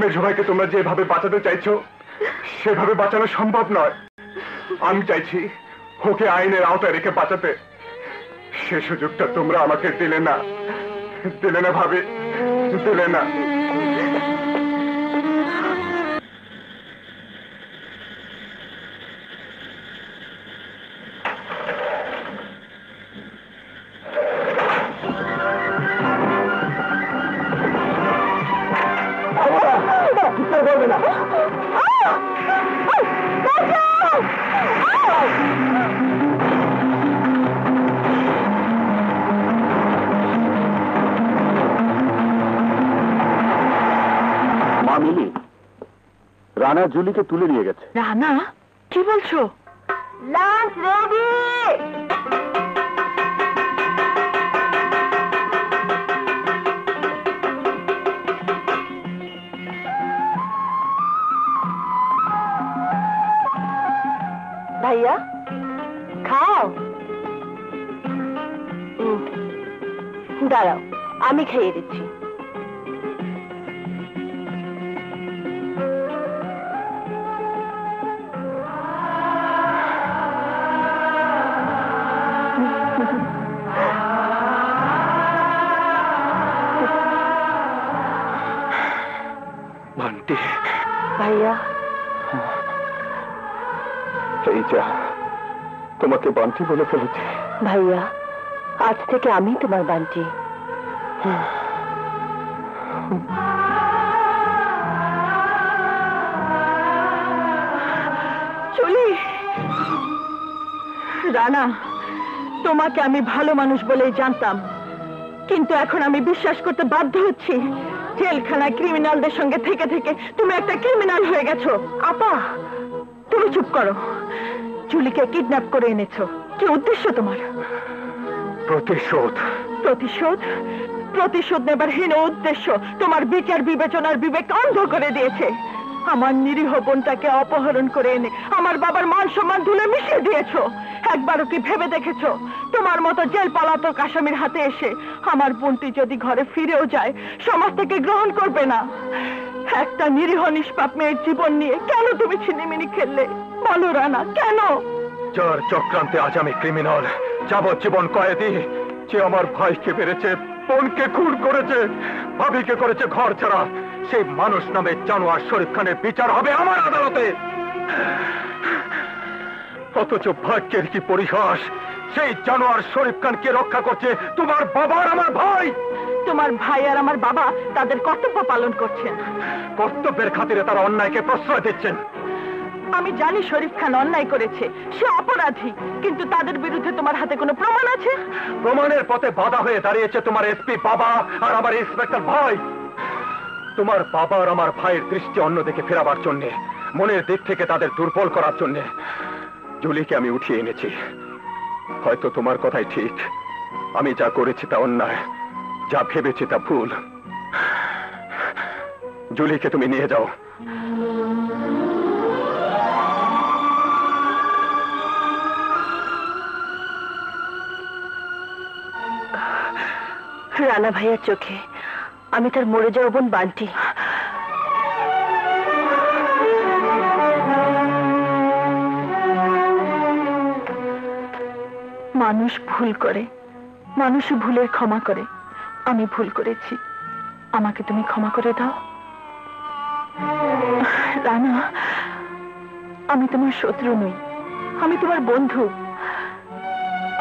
মেজো ভাইকে তোমরা যেভাবে বাঁচাতে চাইছো সেভাবে বাঁচানো সম্ভব নয়। আমি চাইছি ওকে আইনের আওতায় রেখে বাঁচাতে। সে সুযোগটা তোমরা আমাকে দিলে না, দিলে না ভাবি, দিলে না। রানা জুলিকে তুলে নিয়ে গেছে। রানা? কি বলছো? Lunch ready. ভাইয়া খাও। দাঁড়াও, আমি খাইয়ে দিচ্ছি। বান্টি, ভাইয়া এই যা, তোমাকে বান্টি বলে ফেলেছি। ভাইয়া, আজ থেকে আমি তোমার বান্টি। রানা, তোমাকে আমি ভালো মানুষ বলেই জানতাম, কিন্তু এখন আমি বিশ্বাস করতে বাধ্য হচ্ছি জেলখানায় ক্রিমিনালদের সঙ্গে থেকে থেকে তুমি একটা ক্রিমিনাল হয়ে গেছো। আপা, তুমি চুপ করো। জুলিকে কিডন্যাপ করে এনেছো, কি উদ্দেশ্য তোমার? প্রতিশোধ। প্রতিশোধ? প্রতিশোধ নেবার হীন উদ্দেশ্য তোমার বিচার বিবেচনার বিবেক অন্ধ করে দিয়েছে। আমার নিরীহ বোনটাকে অপহরণ করে এনে আমার বাবার মান সম্মান ধুলে মিশিয়ে দিয়েছো। একবারও কি ভেবে দেখেছো তোমার মতো জেল পলাতক আসামির হাতে এসে আমার বোনটি যদি ঘরে ফিরেও যায় সমাজ থেকে গ্রহণ করবে না? একটা নিরীহ নিষ্পাপ মেয়ের জীবন নিয়ে কেন তুমি ছিনিমিনি খেললে? বলো রানা, কেন? যার চক্রান্তে আজ আমি ক্রিমিনাল, যাবজ্জীবন কয়েদি, যে আমার ভাইকে মেরেছে, বোনকে খুন করেছে, ভাবিকে করেছে ঘর ছাড়া, সেই মানুষ নামে জানোয়ার শরীফ খানের বিচার হবে আমার আদালতে। অথচ ভাগ্যের কি পরিহাস, সেই জানোয়ার শরীফ খানকে রক্ষা করছে তোমার বাবা আর আমার ভাই। তোমার ভাই আর আমার বাবা তাদের কর্তব্য পালন করছেন। কর্তব্যের খাতিরে তারা অন্যায়কে প্রশ্রয় দিচ্ছেন। আমি জানি শরীফ খান অন্যায় করেছে, সে অপরাধী, কিন্তু তাদের বিরুদ্ধে তোমার হাতে কোনো প্রমাণ আছে? প্রমাণের পথে বাধা হয়ে দাঁড়িয়েছে তোমার এসপি বাবা আর আমার ইন্সপেক্টর ভাই। তোমার বাবা আর আমার ভাইয়ের দৃষ্টি অন্যদিকে ফেরাবার জন্য, মনের দিক থেকে তাদের দুর্বল করার জন্য জুলিকে আমি উঠিয়ে এনেছি। হয়তো তোমার কথাই ঠিক, আমি যা করেছি তা অন্যায়, যা ভেবেছি তা ভুল। জুলিকে তুমি নিয়ে যাও। রানা ভাইয়ার চোখে আমি তার মরে যাওয়া বোন বান্টি। মানুষ ভুল করে, মানুষই ভুলের ক্ষমা করে। আমি ভুল করেছি, আমাকে তুমি ক্ষমা করে দাও। রানা, আমি তোমার শত্রু নই, আমি তোমার বন্ধু।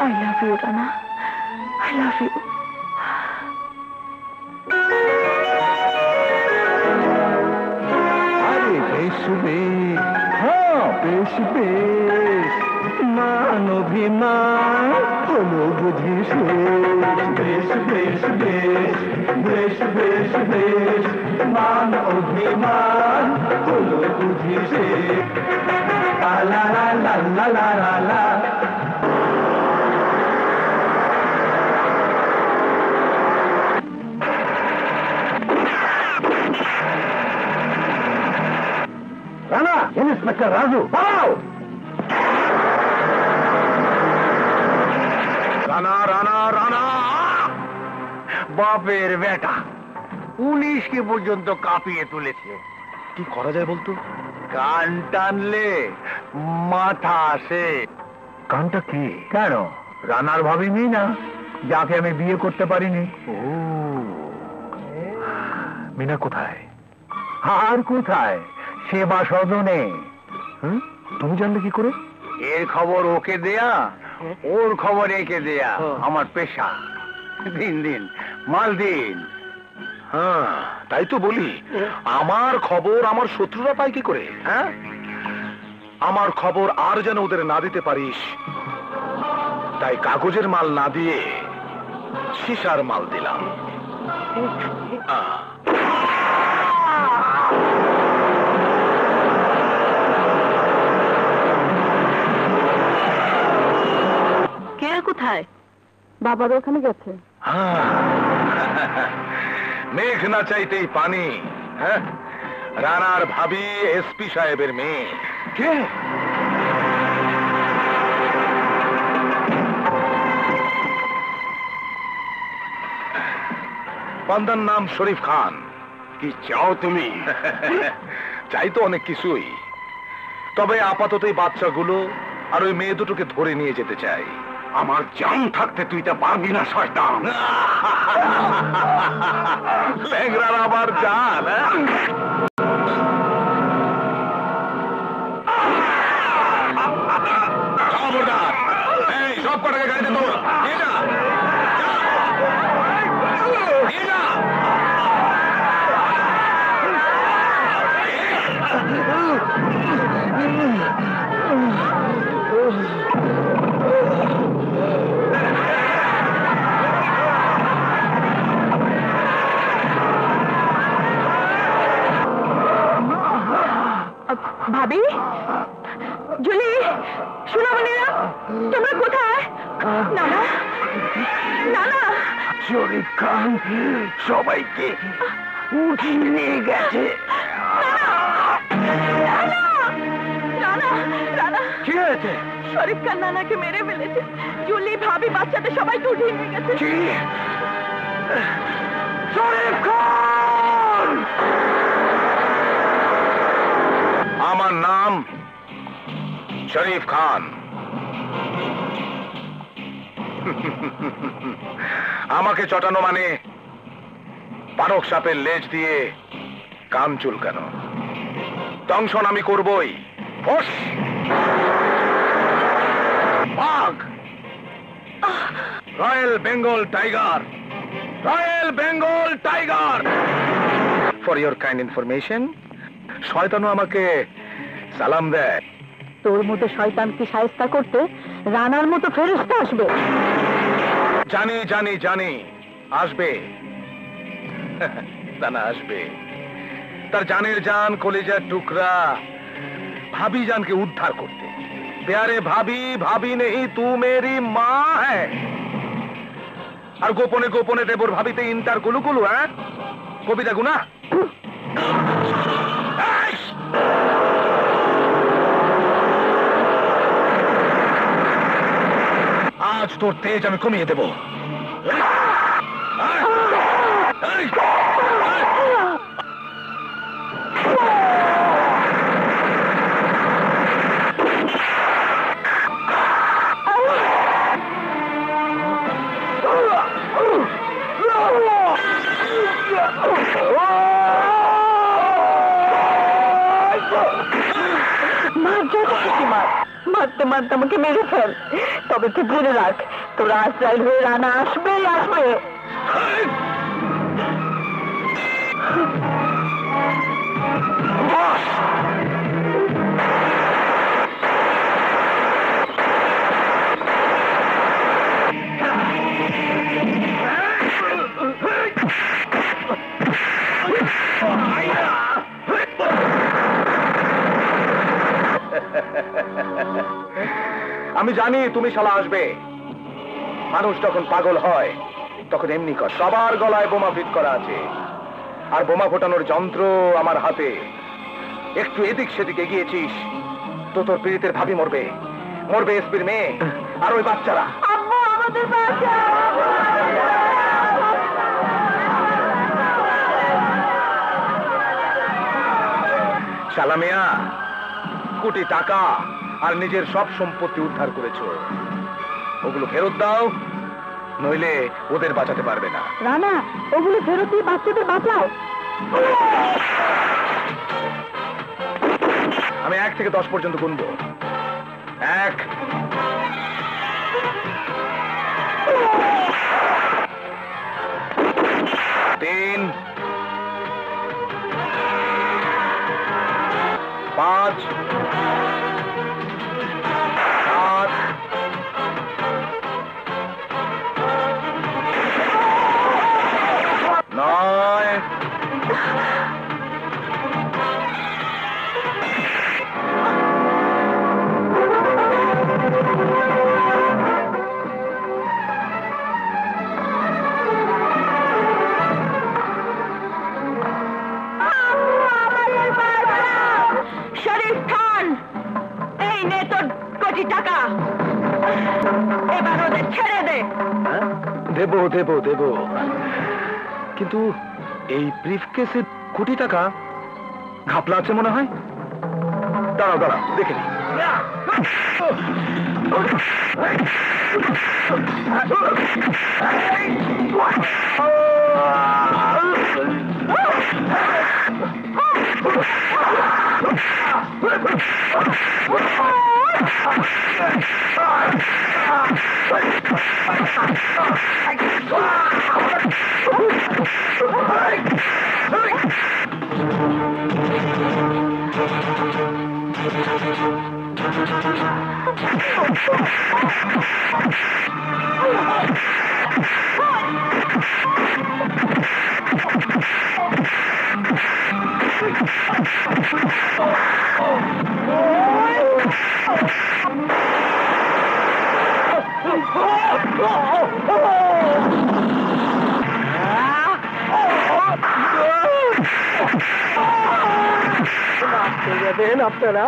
I love you Rana, I love you. আরে বেশ বেশ, হ্যাঁ বেশ বেশ, মান অভিমান হলো বুঝি বেশ বেশ বেশ, বেশ বেশ বেশ, মান অভিমান হলো বুঝি লা লা লা লা লা লা লা। রানা, ইন্সপেক্টর রাজু, পাও। রানা রানা রানা, বাপের বেটা পুলিশকে পর্যন্ত কাঁপিয়ে তুলেছে। কি করা যায় বলতো? কান টানলে মাথা আসে। কানটা কি? কেন, রানার ভাবিনি না যাকে আমি বিয়ে করতে পারিনি? ও, মিনা কোথায়? আর কোথায়, সেবা সদনে। তুমি জানলে কি করে? এর খবর ওকে দেয়া, ওর খবর একে দেয়া আমার পেশা। দিন দিন মাল দিন। হ্যাঁ, তাই তো বলি, আমার খবর আমার শত্রুরা পায় কি করে? হ্যাঁ, আমার খবর আর যেন ওদের না দিতে পারিস, তাই কাগজের মাল না দিয়ে সীসার মাল দিলাম। কে কোথায়? বাবার ওখানে গেছে। মেঘ না চাইতেই পানি। হ্যাঁ, রানার ভাবি এসপি সাহেবের মেয়ে। কে? বান্দার নাম শরীফ খান। কি চাও তুমি? চাই তো অনেক কিছুই, তবে আপাতত এই বাচ্চাগুলো আর ওই মেয়ে দুটোকে ধরে নিয়ে যেতে চাই। আমার জান থাকতে তুই তা পারবি না শয়তান। ল্যাংড়ার আবার জান। খবরদার, এই সব কটাকে গাড়িতে তোল, নিয়ে যা। নিয়ে যা। না না না না শরীফ খান সবাইকে উঠিয়ে নিয়ে গেছে। কি হয়েছে? শরীফ খান নানাকে মেরে ফেলেছে। জুলি ভাবি বাচ্চাদের সবাইকে উঠিয়ে নিয়ে গেছে। কি? শরীফ খান! আমার নাম শরীফ খান। আমাকে চটানো মানে পারক সাপের লেজ দিয়ে কান চুলকানো। দংশন আমি করবই। ফোস! বাঘ, royal Bengal tiger, royal Bengal tiger. For your kind information, শয়তানও আমাকে সালাম দেয়। তোর মতো শয়তানকে শায়েস্তা করতে রানার মতো ফেরেশতা আসবে। জানি জানি জানি আসবে। রানা আসবে। তার জানের জান, কলিজার টুকরা ভাবি জানকে উদ্ধার করতে। प्यारे भाभी, भाभी नहीं तू मेरी माँ है। আর গোপনে গোপনে দেবর ভাবিতে ইন্টার কুলু কুলু। হ্যাঁ, কবিতা গুনা। আজ তোর তেজ আমি কমিয়ে দেব। মারতে মারতে আমাকে মেরে ফেল, তবে তুই জেনে রাখ তোর আশ্রয় হয়ে রানা আসবেই আসবে। আমি জানি তুমি শালা আসবে। মানুষ যখন পাগল হয় তখন এমনি কর। সবার গলায় বোমা ফিট করা আছে, আর বোমা ফোটানোর যন্ত্র আমার হাতে। একটু এদিক সেদিক এগিয়েছিস তো তোর পীড়িতের ভাবি মরবে, মরবে এসপির মেয়ে আর ওই বাচ্চারা। শালা মিয়া, কোটি টাকা আর নিজের সব সম্পত্তি উদ্ধার করেছো, ওগুলো ফেরত দাও, নইলে ওদের বাঁচাতে পারবে না। রানা, ওগুলো ফেরত দিয়ে বাচ্চাদের বাঁচাও। আমি 1 থেকে 10 পর্যন্ত গুনবো। 1, 3, 5, 7, 9, শরীফ খান, এই নে তোর কোটি টাকা, এবার ওদের ছেড়ে দে। দেবো দেবো দেবো, কিন্তু এই ব্রিফকেসে কোটি টাকা ঘাপলা আছে মনে হয়। দাঁড়াও দাঁড়াও, দেখে নি। দেন আপনারা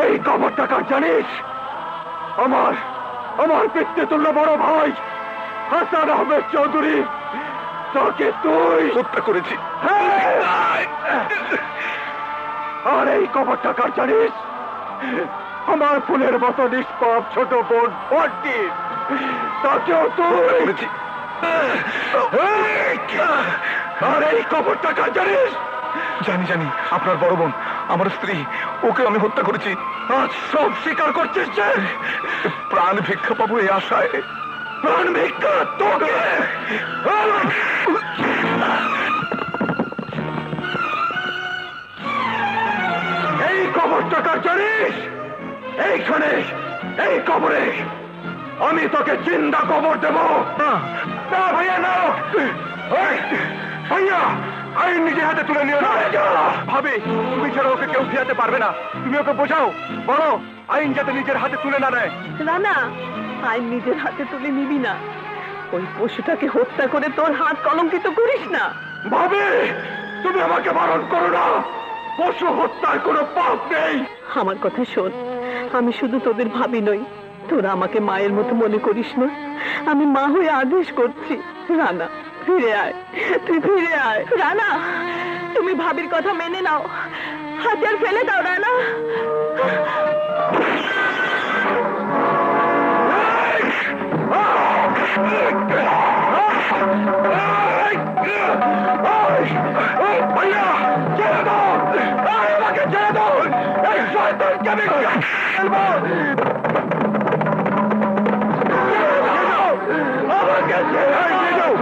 এই খবরটা কার জানিস? আমার আমার পিতৃতুল্য বড় ভাই হাসান আহমেদ চৌধুরী, তাকে তুই হত্যা করেছি। আর এই খবরটা কার জানিস? আমার ফুলের মতো নিষ্পাপ ছোট বোন বন্টি, তাকেও তুই করেছি। আর এই খবরটা কার জানিস? জানি জানি, আপনার বড় বোন, আমার স্ত্রী, ওকে আমি হত্যা করেছি। আজ সব স্বীকার করছিস যে? প্রাণ ভিক্ষা পাবো এই আশায়। প্রাণ ভিক্ষা তোকে? এই খবরটা কার জানিস? এইখানে এই কবরে আমি তোকে জিন্দা কবর দেব। না ভাইয়া, না ভাইয়া, আইন নিজে হাতে তুলে নিও না। ভাবি, তুমি ছাড়া ওকে কেউ ফিরাতে পারবে না। তুমি ওকে বোঝাও, বলো আইন যাতে নিজের হাতে তুলে না নেয়। রানা, আইন নিজের হাতে তুলে নিবি না। ওই পশুটাকে হত্যা করে তোর হাত কলঙ্কিত করিস না। ভাবি, তুমি আমাকে বারণ করো না। পশু হত্যার কোনো পাপ নেই। আমার কথা শোন, আমি শুধু তোদের ভাবি নই, তোরা আমাকে মায়ের মতো মনে করিস না। আমি মা হয়ে আদেশ করছি, রানা ফিরে আয়, তুই ফিরে আয়। রানা, তুমি ভাবির কথা মেনে নাও, হাজার ফেলে দাও রানা। ভাইয়া, ছেড়ে দাও, আমাকে ছেড়ে দাও। এই শয়তানকে আমি ফেলবো। আমাকে ছেড়ে দাও,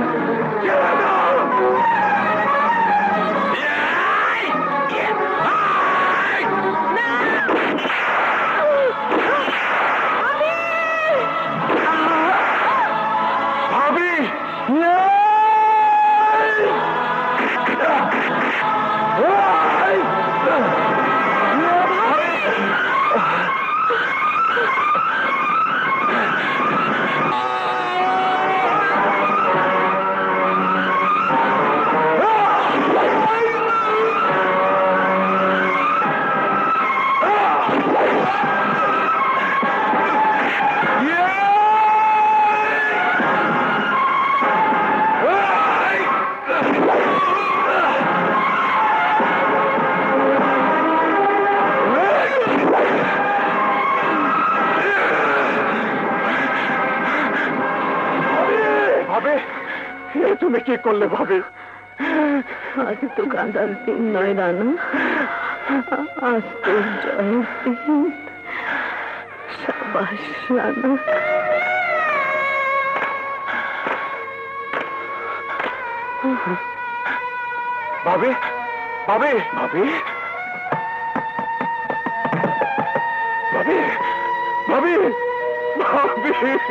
ছেড়ে দাও। ভাবি, তুমি কি করলে ভাবে? আজ তো কাঁদার দিন নয় রানা, আজ তোর জয়ের দিন। সাবাস রানা। ভাবে, ভাবে, ভাবে, ভাবে, ভাবে, ভাবে, ভাবে।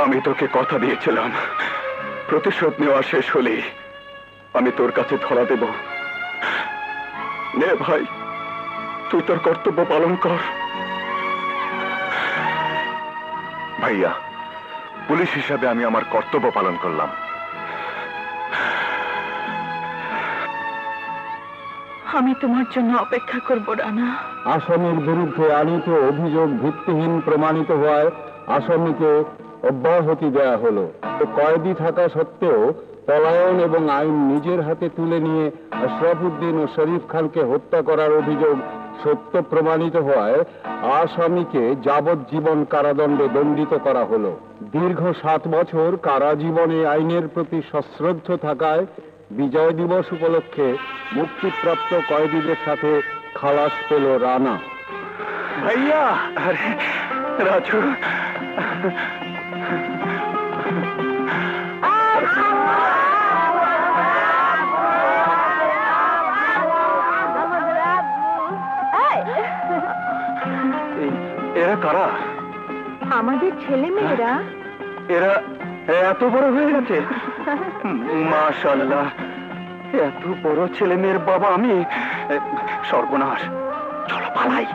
আমি তোকে কথা দিয়েছিলাম, প্রতিশোধ নেওয়া শেষ হলে আমি তোর কাছে ধরা দেব। নে ভাই, তুই তোর কর্তব্য পালন কর। ভাইয়া, পুলিশ হিসাবে আমি আমার কর্তব্য পালন করলাম। আমি তোমার জন্য অপেক্ষা করব রানা। আসামির বিরুদ্ধে আনিত অভিযোগ ভিত্তিহীন প্রমাণিত হওয়ায় আসামিকে অব্যাহতি দেয়া হলো। কয়েদি থাকা সত্ত্বেও পলায়ন এবং আইন নিজের হাতে তুলে নিয়ে আশরাফ উদ্দিন ও শরীফ খানকে হত্যা করার অভিযোগ সত্য প্রমাণিত হওয়ায় আসামিকে যাবজ্জীবন কারাদণ্ডে দণ্ডিত করা হলো। দীর্ঘ 7 বছর কারাজীবনে আইনের প্রতি সশ্রদ্ধ থাকায় বিজয় দিবস উপলক্ষে মুক্তিপ্রাপ্ত কয়েদিদের সাথে খালাস পেল রানা। ভাইয়া, আরে রাজু, এরা কারা? আমাদের ছেলে মেয়েরা। এরা এত বড় হয়ে গেছে? মাশাআল্লাহ, এত বড় ছেলে মেয়ের বাবা আমি। সর্বনাশ, চলো পালাই।